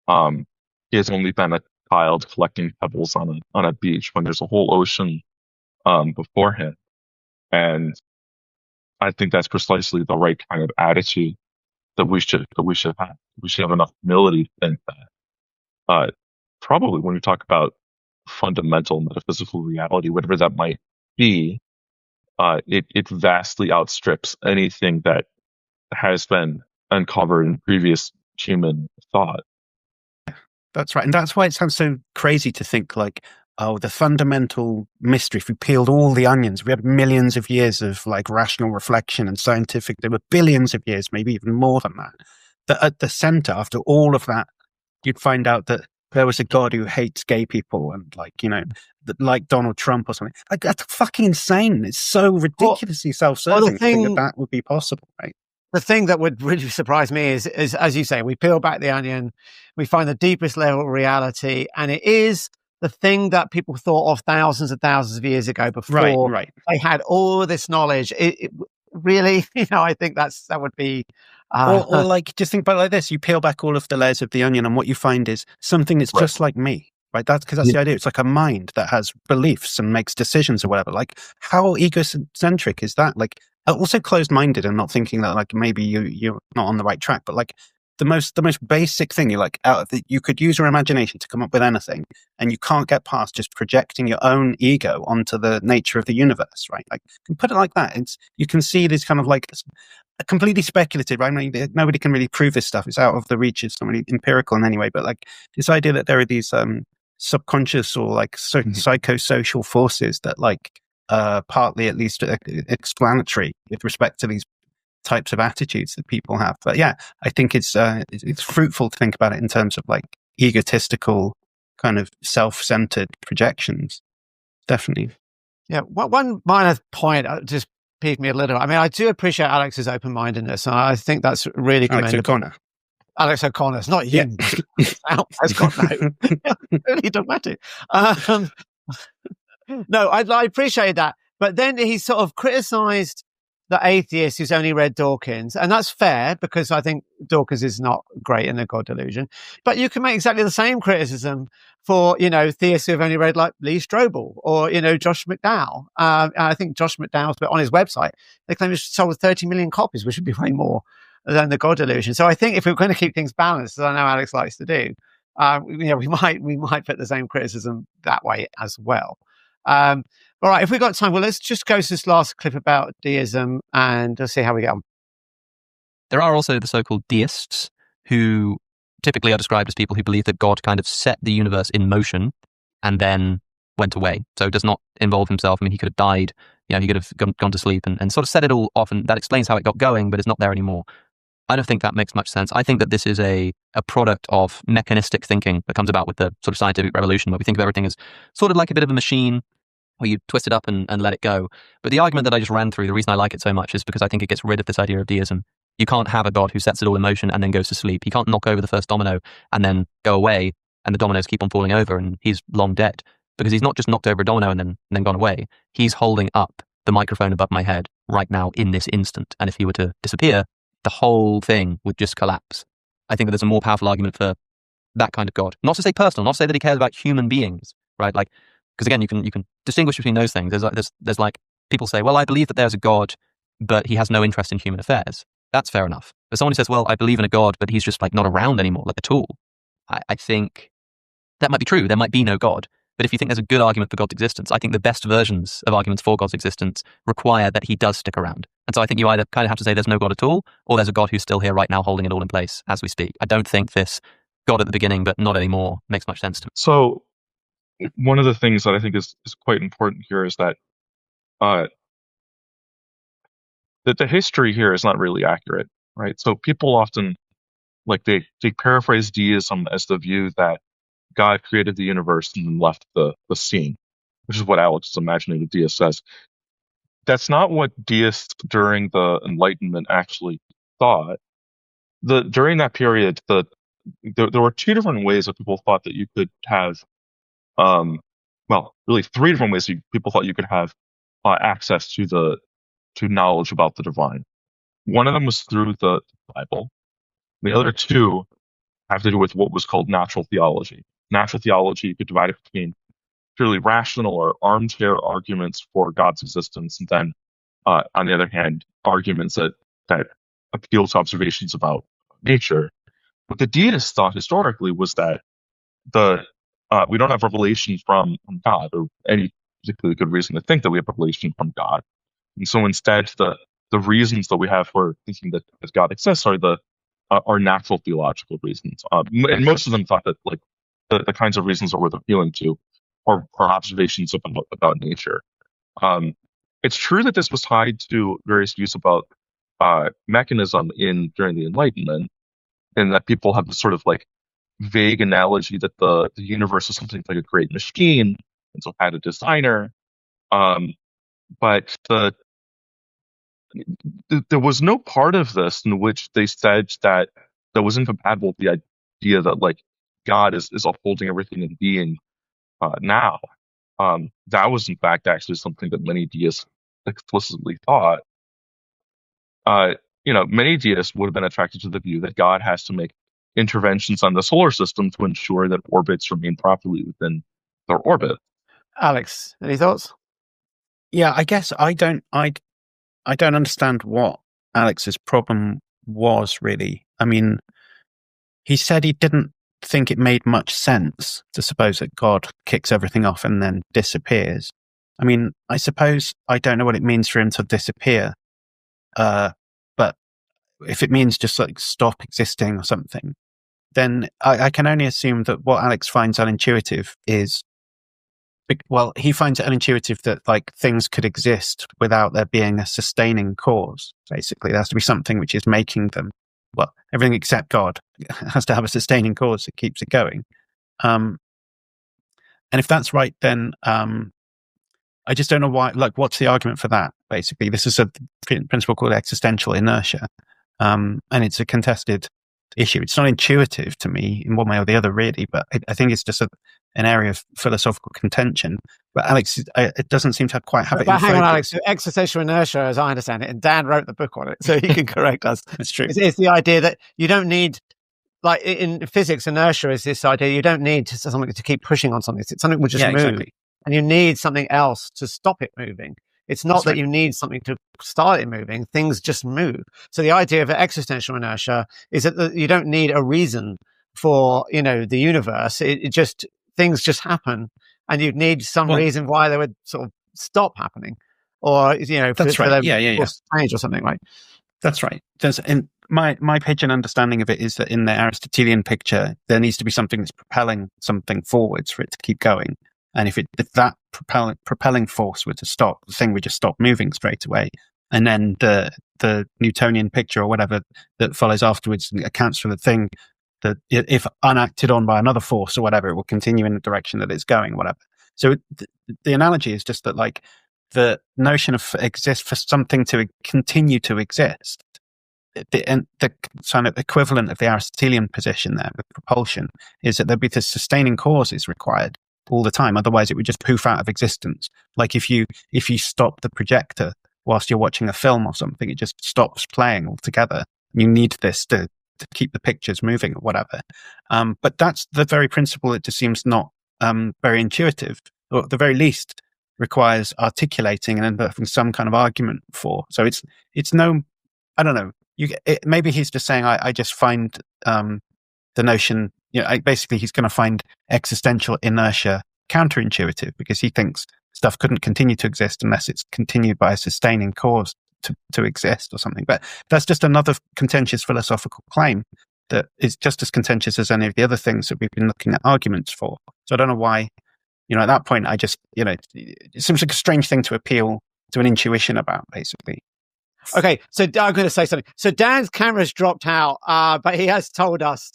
he has only been a child collecting pebbles on a beach when there's a whole ocean before him. And I think that's precisely the right kind of attitude that we should have. We should have enough humility to think that probably when we talk about fundamental metaphysical reality, whatever that might be, it vastly outstrips anything that has been uncovered in previous human thought. That's right. And that's why it sounds so crazy to think like, oh, the fundamental mystery, if we peeled all the onions, we had millions of years of like rational reflection and scientific, there were billions of years, maybe even more than that. That at the center, after all of that, you'd find out that there was a God who hates gay people and like Donald Trump or something. Like, that's fucking insane. It's so ridiculously self-serving to think that would be possible, right? The thing that would really surprise me is, as you say, we peel back the onion, we find the deepest level of reality, and it is the thing that people thought of thousands and thousands of years ago before they had all this knowledge. It really, I think that would be... or like, just think about it like this. You peel back all of the layers of the onion and what you find is something that's just like me, right? That's because that's the idea. It's like a mind that has beliefs and makes decisions or whatever. Like, how egocentric is that? Like, also closed-minded and not thinking that like maybe you're not on the right track, but like the most basic thing, you're like, you could use your imagination to come up with anything, and you can't get past just projecting your own ego onto the nature of the universe, right? Like, you can put it like that. You can see this kind of like completely speculative, right? Nobody can really prove this stuff. It's out of the reach. It's not really empirical in any way, but like this idea that there are these subconscious or like certain psychosocial forces that like partly at least explanatory with respect to these types of attitudes that people have. But yeah, I think it's fruitful to think about it in terms of like egotistical kind of self-centered projections. Definitely. Yeah. One minor point just peeved me a little. I mean, I do appreciate Alex's open-mindedness. And I think that's really commendable. Alex O'Connor's not you. Has got no. Really dogmatic. No, I appreciate that. But then he sort of criticised the atheist who's only read Dawkins. And that's fair, because I think Dawkins is not great in the God delusion. But you can make exactly the same criticism for, theists who have only read like Lee Strobel or, Josh McDowell. I think Josh McDowell's on his website, they claim it's sold 30 million copies, which would be way more than the God delusion. So I think if we're going to keep things balanced, as I know Alex likes to do, we might put the same criticism that way as well. All right, if we've got time, well, let's just go to this last clip about deism and let's see how we get on. There are also the so-called deists, who typically are described as people who believe that God kind of set the universe in motion and then went away. So does not involve himself. I mean, he could have died, he could have gone to sleep and sort of set it all off, and that explains how it got going, but it's not there anymore. I don't think that makes much sense. I think that this is a product of mechanistic thinking that comes about with the sort of scientific revolution, where we think of everything as sort of like a bit of a machine where you twist it up and let it go. But the argument that I just ran through, the reason I like it so much is because I think it gets rid of this idea of deism. You can't have a God who sets it all in motion and then goes to sleep. He can't knock over the first domino and then go away and the dominoes keep on falling over and he's long dead. Because he's not just knocked over a domino and then gone away. He's holding up the microphone above my head right now in this instant. And if he were to disappear, the whole thing would just collapse. I think that there's a more powerful argument for that kind of God. Not to say personal, not to say that he cares about human beings, right? Like, because again, you can distinguish between those things. There's like, people say, well, I believe that there's a God, but he has no interest in human affairs. That's fair enough. But someone who says, well, I believe in a God, but he's just like not around anymore, like at all. I think that might be true. There might be no God. But if you think there's a good argument for God's existence, I think the best versions of arguments for God's existence require that he does stick around. And so I think you either kind of have to say there's no God at all, or there's a God who's still here right now holding it all in place as we speak. I don't think this God at the beginning, but not anymore, makes much sense to me. So one of the things that I think is quite important here is that that the history here is not really accurate, right? So people often, like, they paraphrase deism as the view that God created the universe and then left the scene, which is what Alex's imaginative deist says. That's not what deists during the Enlightenment actually thought. During that period, there were two different ways that people thought that you could have, well, really three different ways people thought you could have access to knowledge about the divine. One of them was through the Bible. The other two have to do with what was called natural theology. Natural theology, you could divide it between purely rational or armchair arguments for God's existence, and then, on the other hand, arguments that appeal to observations about nature. What the deists thought historically was that we don't have revelation from God, or any particularly good reason to think that we have revelation from God. And so instead, the reasons that we have for thinking that God exists are natural theological reasons. And most of them thought that, like, the kinds of reasons that worth appealing to are observations about nature. It's true that this was tied to various views about mechanism during the Enlightenment, and that people have this sort of like vague analogy that the universe is something like a great machine, and so had a designer. But there was no part of this in which they said that was incompatible with the idea that, like, God is upholding everything in being now. That was in fact actually something that many deists explicitly thought. Many deists would have been attracted to the view that God has to make interventions on the solar system to ensure that orbits remain properly within their orbit. Alex, any thoughts? Yeah, I guess I don't understand what Alex's problem was, really. I mean, he said he didn't think it made much sense to suppose that God kicks everything off and then disappears. I mean, I suppose I don't know what it means for him to disappear, but if it means just like stop existing or something, then I can only assume that what Alex finds unintuitive is, well, he finds it unintuitive that, like, things could exist without there being a sustaining cause. Basically, there has to be something which is making them. Well, everything except God has to have a sustaining cause that keeps it going. And if that's right, then I just don't know why. Like, what's the argument for that? Basically, this is a principle called existential inertia, and it's a contested issue. It's not intuitive to me in one way or the other, really, but I think it's just an area of philosophical contention. But Alex, it doesn't seem to quite have it. But hang on, Alex. Existential inertia, as I understand it, and Dan wrote the book on it, so he can correct us. That's true. It's the idea that you don't need, like in physics, inertia is this idea you don't need something to keep pushing on something. It's something will just move, exactly. And you need something else to stop it moving. It's not that right. you need something to start it moving. Things just move. So the idea of existential inertia is that you don't need a reason for, the universe. It just, things just happen, and you'd need some reason why they would sort of stop happening, or that's right. Change or something, right? That's right. In my pigeon understanding of it is that in the Aristotelian picture, there needs to be something that's propelling something forwards for it to keep going. And if that propelling force were to stop, the thing would just stop moving straight away. and then the Newtonian picture or whatever that follows afterwards accounts for the thing that if unacted on by another force or whatever, it will continue in the direction that it's going, whatever. So the analogy is just that, like, the notion of exist for something to continue to exist, the kind of equivalent of the Aristotelian position there with propulsion is that there'd be this sustaining causes required all the time. Otherwise, it would just poof out of existence. Like if you stop the projector whilst you're watching a film or something, it just stops playing altogether. You need this to keep the pictures moving or whatever. But that's the very principle that just seems not very intuitive, or at the very least requires articulating and having some kind of argument for. So it's no, I don't know. Maybe he's just saying, I just find the notion, basically he's going to find existential inertia counterintuitive because he thinks stuff couldn't continue to exist unless it's continued by a sustaining cause to exist or something. But that's just another contentious philosophical claim that is just as contentious as any of the other things that we've been looking at arguments for. So I don't know why, at that point, I just, it seems like a strange thing to appeal to an intuition about, basically. Okay, so I'm going to say something. So Dan's camera's dropped out, but he has told us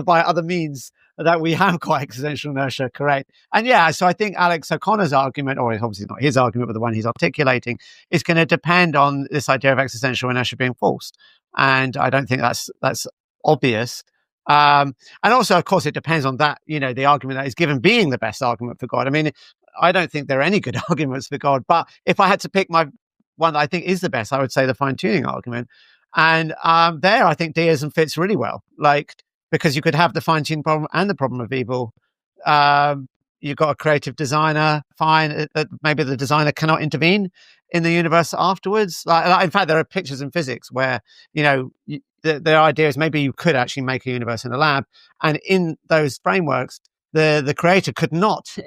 by other means that we have got existential inertia correct. And yeah, so I think Alex O'Connor's argument, or obviously not his argument, but the one he's articulating, is going to depend on this idea of existential inertia being false. And I don't think that's obvious. And also, of course, it depends on that, the argument that is given being the best argument for God. I mean, I don't think there are any good arguments for God, but if I had to pick my one that I think is the best, I would say the fine-tuning argument. And there, I think deism fits really well, because you could have the fine-tuning problem and the problem of evil. You've got a creative designer, fine, maybe the designer cannot intervene in the universe afterwards. In fact, there are pictures in physics where, the idea is maybe you could actually make a universe in a lab. And in those frameworks, the creator could not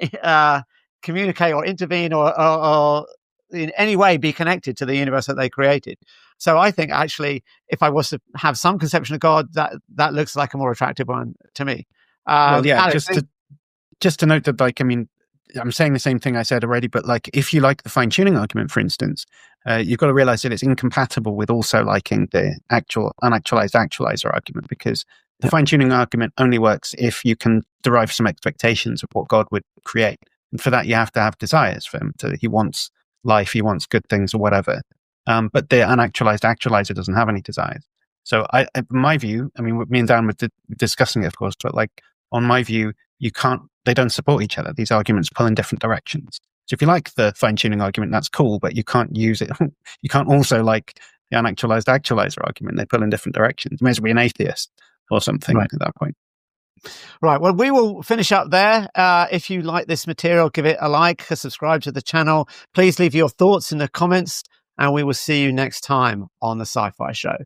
communicate or intervene or in any way be connected to the universe that they created. So I think actually, if I was to have some conception of God, that looks like a more attractive one to me. Well, yeah, Alex, just to note that, I'm saying the same thing I said already, but if you like the fine-tuning argument, for instance, you've got to realize that it's incompatible with also liking the actual unactualized actualizer argument, because the fine-tuning argument only works if you can derive some expectations of what God would create. And for that, you have to have desires for him. He wants life, he wants good things or whatever. But the unactualized actualizer doesn't have any desires. So in my view, me and Dan were discussing it, of course, but on my view, they don't support each other. These arguments pull in different directions. So if you like the fine-tuning argument, that's cool, but you can't use it. You can't also like the unactualized actualizer argument. They pull in different directions. You may as well be an atheist or something at that point. Right. Well, we will finish up there. If you like this material, give it a like, subscribe to the channel. Please leave your thoughts in the comments, and we will see you next time on the SciPhi Show.